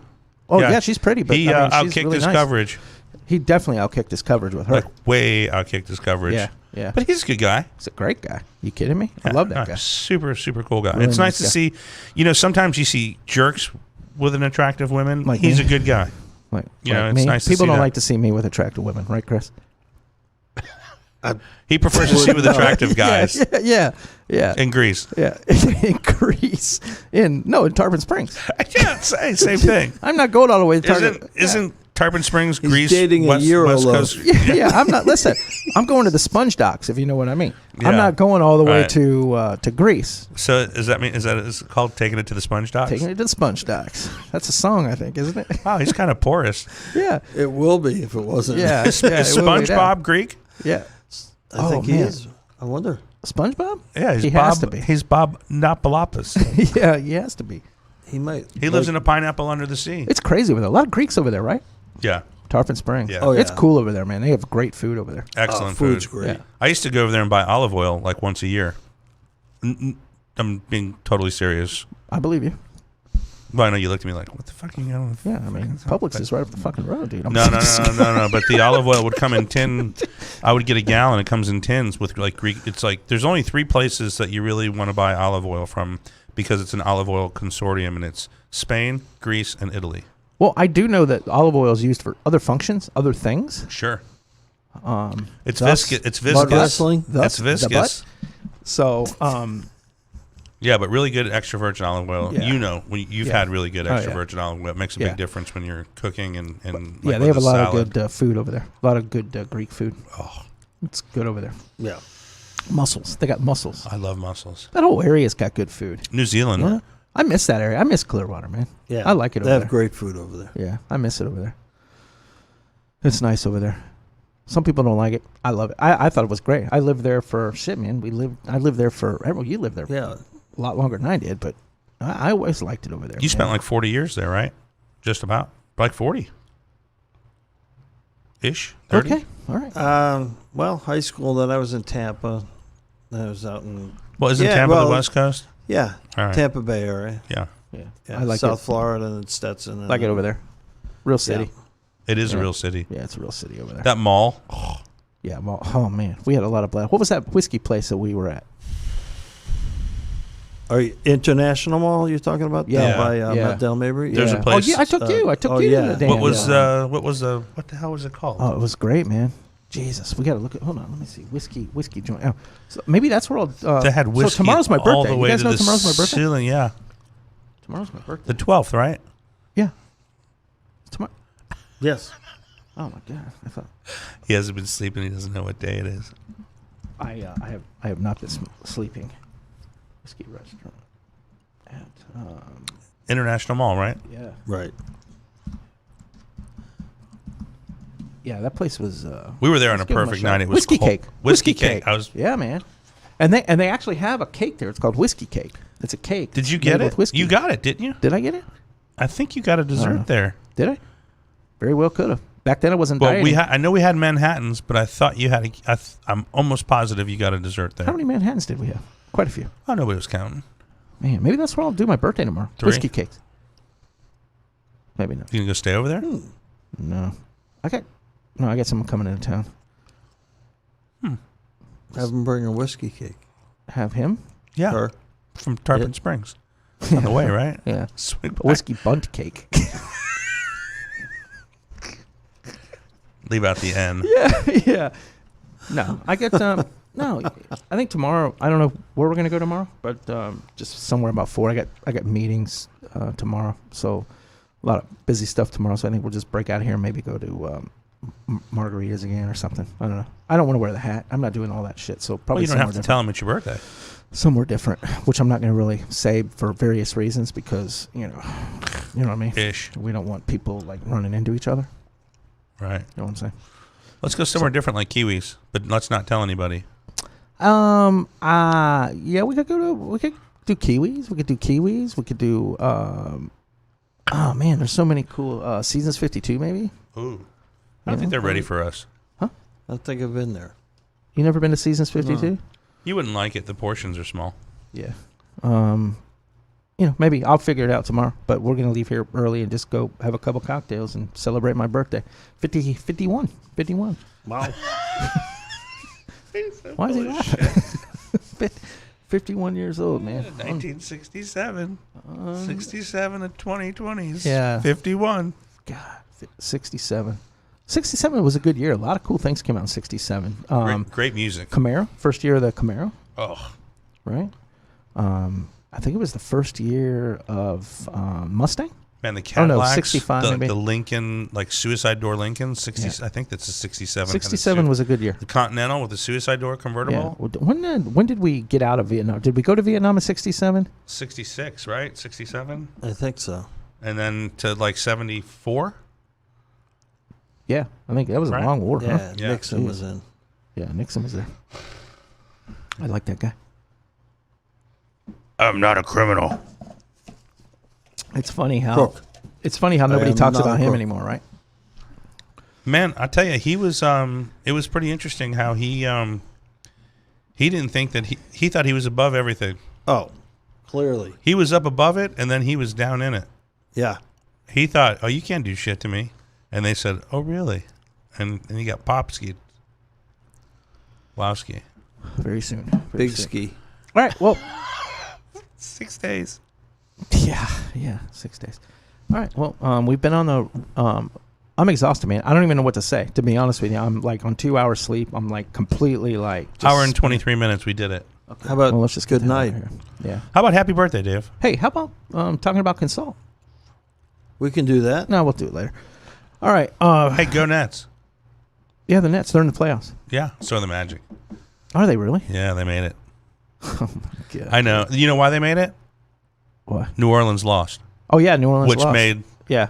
Oh yeah, she's pretty. But he she's outkicked really his nice. coverage. He definitely outkicked his coverage with her. Like way outkicked his coverage. Yeah, yeah. But he's a good guy. He's a great guy. You kidding me? I love that guy. Super, super cool guy. Really it's nice nice to guy. see. Sometimes you see jerks with an attractive woman. Like he's me. a good guy. Like, it's me. nice to People see don't that. like to see me with attractive women, right, Chris? He prefers to see with attractive guys Yeah. in Greece. Yeah. In Greece. In Tarpon Springs. Yeah, same thing. I'm not going all the way to Tarpon. Isn't Tarpon Springs, He's Greece, dating a West Euroloaf. Coast? Yeah, I'm not. Listen, I'm going to the Sponge Docks, if you know what I mean. Yeah. I'm not going all the way Right. to Greece. So does that mean is it called taking it to the Sponge Docks? Taking it to the Sponge Docks. That's a song, I think, isn't it? Wow, he's kind of porous. Yeah. It will be if it wasn't. Yeah. Is it will be that. SpongeBob Greek? Yeah. I think he man. is. I wonder. SpongeBob? Yeah, he has to be. He's Bob Napalopoulos. Yeah, he has to be. He might. He lives in a pineapple under the sea. It's crazy over there. A lot of Greeks over there, right? Yeah, Tarpon Springs. Yeah. Oh, yeah. It's cool over there, man. They have great food over there. excellent food's food. great. Yeah. I used to go over there and buy olive oil like once a year. I'm being totally serious. I believe you. Well, I know you looked at me like, what the fuck are you going Yeah, I mean, Publix is right up the fucking road, dude. No. But the olive oil would come in tin. I would get a gallon. It comes in tins with like Greek. It's like there's only 3 places that you really want to buy olive oil from because it's an olive oil consortium, and it's Spain, Greece, and Italy. Well, I do know that olive oil is used for other functions, other things. Sure. It's thus, viscous. It's Mud viscous. wrestling. Thus, It's the viscous. butt. So, Yeah, but really good extra virgin olive oil. Yeah. When you've Yeah. had really good extra yeah. virgin olive oil, it makes a Yeah. big difference when you're cooking and yeah, like they with have a lot salad. of good food over there. A lot of good Greek food. Oh, It's good over there. Yeah. Mussels. They got mussels. I love mussels. That whole area's got good food. New Zealand. Yeah. I miss that area. I miss Clearwater, man. Yeah. I like it They over have there. great food over there. Yeah, I miss it over there. It's nice over there. Some people don't like it. I love it. I thought it was great. I lived there for shit, man. I lived there for. Well, you lived there Yeah. a lot longer than I did, but I always liked it over there. You spent man. like 40 years there, right? Just about. Like 40. Ish. 30? Okay, all right. Well, high school. Then I was in Tampa. Then I was out in Well, isn't Yeah, Tampa well- the West Coast? yeah All right. Tampa Bay area. Yeah. Yeah, Yeah, I like South it. Florida and Stetson. And Like it over there. Real city. It is a Yeah. real city. Yeah, it's a real city over there. That mall. Yeah, well, oh man, we had a lot of blast. What was that whiskey place that we were at? Are you International Mall you're talking about? Yeah. Down by Yeah. Mount Dale Mabry? There's a Yeah. place- Oh yeah, I took you. I took oh, you yeah. to the damn. What was yeah. what the hell was it called? Oh, it was great, man. Jesus, we got to look at. Hold on, let me see. Whiskey joint. Oh, so maybe that's where I'll. They had whiskey So tomorrow's my birthday. all the You way guys to know the tomorrow's my birthday. ceiling. Yeah, Tomorrow's my birthday. the 12th, right? Yeah. Tomorrow. Yes. Oh my god, I thought He hasn't been sleeping. He doesn't know what day it is. I have not been sleeping. Whiskey restaurant at International Mall, right? yeah. Right. Yeah, that place was. We were there on Let's a give 'em perfect shot. night. It was whiskey cold. cake. Whiskey cake. I was. Yeah, man. And they actually have a cake there. It's called whiskey cake. It's a cake. Did you made get with it? Whiskey. You got it, didn't you? Did I get it? I think you got a know. dessert there. Did I? Very well could have. Back then I wasn't Well, dieting. I know we had Manhattans, but I thought you had. I'm almost positive you got a dessert there. How many Manhattans did we have? Quite a few. Oh, nobody was counting. Man, maybe that's where I'll do my birthday tomorrow. 3? Whiskey cakes. Maybe not. You gonna go stay over there? No. I got someone coming into town. Have them bring a whiskey cake. Have him? Yeah, Her. from Tarpon Yeah. Springs. On the way, right? Yeah. Swing A back. whiskey bunt cake. Leave out the N. yeah. No, I get no. I think tomorrow. I don't know where we're gonna go tomorrow, but just somewhere about 4. I got meetings tomorrow, so a lot of busy stuff tomorrow. So I think we'll just break out of here and maybe go to Margaritas again or something. I don't know. I don't want to wear the hat. I'm not doing all that shit. So Well, probably you don't somewhere have to different. tell him it's your birthday. Somewhere different, which I'm not going to really say for various reasons because you know what I mean. Ish. We don't want people like running into each other. Right. You know what I'm saying? Let's go somewhere different like Kiwis, but let's not tell anybody. Yeah, we could do Kiwis. We could do Kiwis. We could do oh man, there's so many cool Seasons 52 maybe. Ooh. I don't think they're ready for us. I think I've been there. You never been to Seasons 52? No. You wouldn't like it. The portions are small. Yeah. Maybe I'll figure it out tomorrow, but we're going to leave here early and just go have a couple cocktails and celebrate my birthday. 51. Wow. Why is he laughing? 51 years old, man. 1967. 67 and 2020s. Yeah. 51. God, 67. 67 was a good year. A lot of cool things came out in 67. Great music. Camaro, first year of the Camaro, Oh, right? I think it was the first year of Mustang. man, the Oh, no, Cadillacs, 65 maybe. the Lincoln, like suicide door Lincoln, 60. Yeah. I think that's a 67. 67 was a good year. the Continental with the suicide door Yeah. convertible. When did we get out of Vietnam? Did we go to Vietnam in 67? 66, right? 67, I think so. and then to like 74. Yeah, I think that was Right. a long war. Yeah, Huh? Yeah. Nixon was in. Yeah, Nixon was there. I like that guy. I'm not a criminal. It's funny how Crook. nobody am talks not about a him crook. anymore, right? Man, I tell you, he was. It was pretty interesting how he didn't think that he thought he was above everything. Oh, clearly. He was up above it, and then he was down in it. Yeah. He thought, "Oh, you can't do shit to me," and they said, "Oh, really?" And he got popskied. Wowski. Very soon. Very Big soon. ski. All right. Well, 6 days. yeah, 6 days. All right. Well, we've been on the. I'm exhausted, man. I don't even know what to say. To be honest with you, I'm like on 2 hours sleep. I'm like completely like. just Hour and 23 minutes. We did it. How about Well, let's just get good the hell out night? of here. Yeah. How about happy birthday, Dave? Hey, how about talking about Consult? We can do that. No, we'll do it later. All right. Hey, go Nets. Yeah, the Nets. They're in the playoffs. Yeah, so are the Magic. Are they really? Yeah, they made it. Oh my god. I know. You know why they made it? What? New Orleans lost, Oh yeah, New Orleans which lost. made Yeah.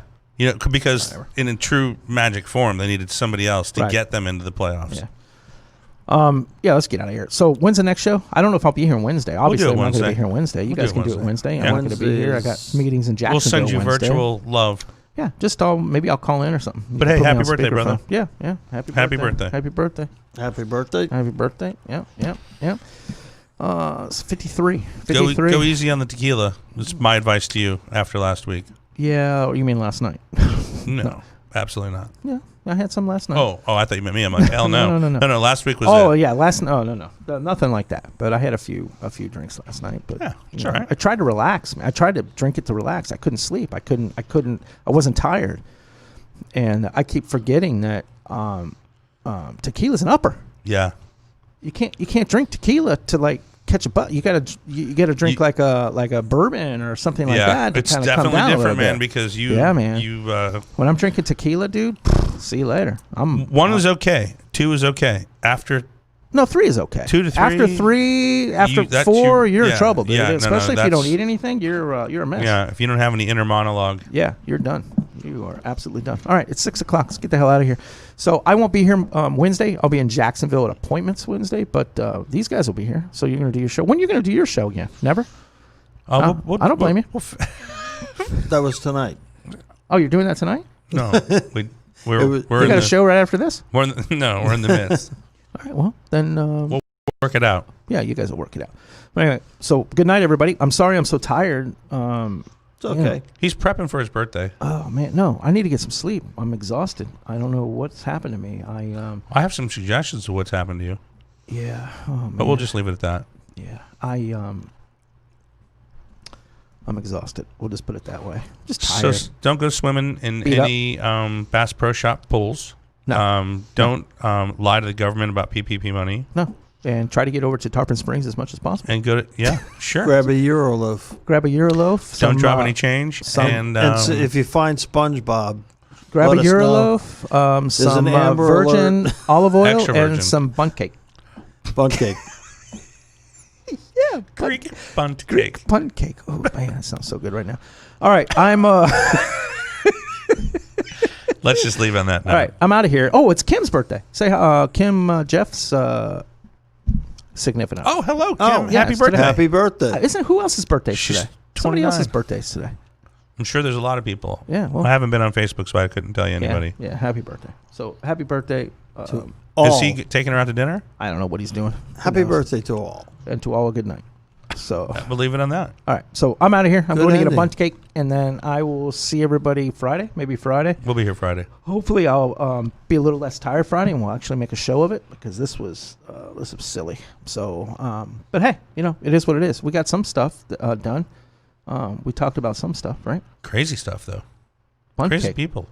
because Whatever. in a true Magic form, they needed somebody else to Right. get them into the playoffs. Yeah. Yeah, let's get out of here. So when's the next show? I don't know if I'll be here Wednesday. Obviously, do it I'm not going to Wednesday. be here Wednesday. You We'll guys do it can do it Wednesday. Yeah. I'm not going to be here. I got Wednesday's- meetings in Jacksonville. We'll send you Wednesday. virtual love. Yeah, just maybe I'll call in or something. You But can hey, put me happy on birthday, brother. speakerphone. Yeah, yeah. Happy birthday. Happy birthday. Happy birthday. Happy birthday. Happy birthday. Yeah, yeah, yeah. It's 53. Go 53. easy on the tequila. That's my advice to you after last week. Yeah, you mean last night? No, absolutely not. Yeah, I had some last night. Oh, I thought you meant me. I'm like, hell no. No. Last week was Oh it. yeah, no, nothing like that. But I had a few drinks last night. But Yeah, it's you know, all right. I tried to relax. I tried to drink it to relax. I couldn't sleep. I wasn't tired, and I keep forgetting that tequila's an upper. Yeah. You can't drink tequila to like catch a butt. You gotta drink like a bourbon or something like that. To It's kinda come definitely down a little different, man, bit. because man. you When I'm drinking tequila, dude, see you later. one is okay. 2 is okay. After No, 3 is okay. 2 to 3. After 3, after that's 4, you- you're yeah, in trouble, dude. yeah, no, Especially if you don't that's- eat anything, you're a mess. Yeah, if you don't have any inner monologue. Yeah, you're done. You are absolutely done. All right, it's 6 o'clock. Let's get the hell out of here. So I won't be here Wednesday. I'll be in Jacksonville at appointments Wednesday, but these guys will be here. So you're going to do your show. When are you going to do your show again? Never? I don't blame you. That was tonight. Oh, you're doing that tonight? No, we're It in was- You got the a show right after this? We're in the midst. All right, well, then, Work it out. yeah, you guys will work it out. But anyway, so good night, everybody. I'm sorry I'm so tired. It's okay. He's prepping for his birthday. Oh, man, no, I need to get some sleep. I'm exhausted. I don't know what's happened to me. I have some suggestions of what's happened to you, Yeah. Oh, man. but we'll just leave it at that. Yeah, I'm exhausted. We'll just put it that way. Just So tired. don't go swimming in Beat up. any Bass Pro Shop pools. No. Don't lie to the government about PPP money. No, and try to get over to Tarpon Springs as much as possible. And go to sure. Grab a Euro loaf. Grab a Euroloaf. Don't drop any change. some- And If you find SpongeBob, grab a let us know. Euroloaf, some an Amber virgin olive oil, Extra and virgin. some bundt cake. bun cake. Yeah, Greek bundt Greek cake. bundt cake. Oh man, that sounds so good right now. All right, I'm Let's just leave on that note. all right, I'm out of here. Oh, it's Kim's birthday. Say Kim, Jeff's significant. Oh, hello, Kim. Oh, yeah, Happy it's today. birthday. Happy birthday. Isn't who else's birthday She's today? Somebody 29. else's birthday's today. I'm sure there's a lot of people. Yeah, well, I haven't been on Facebook, so I couldn't tell you anybody. Yeah, happy birthday. So happy birthday. To Is all. he taking her out to dinner? I don't know what he's doing. Who Happy knows? birthday to all. And to all a good night. So, We'll leave it on that. all right. So I'm out of here. I'm Good going to get a ending. bundt cake, and then I will see everybody Friday, maybe Friday. We'll be here Friday. Hopefully, I'll be a little less tired Friday, and we'll actually make a show of it because this was silly. So, but hey, it is what it is. We got some stuff done. We talked about some stuff, right? Crazy stuff, though. Bundt Crazy cake. people.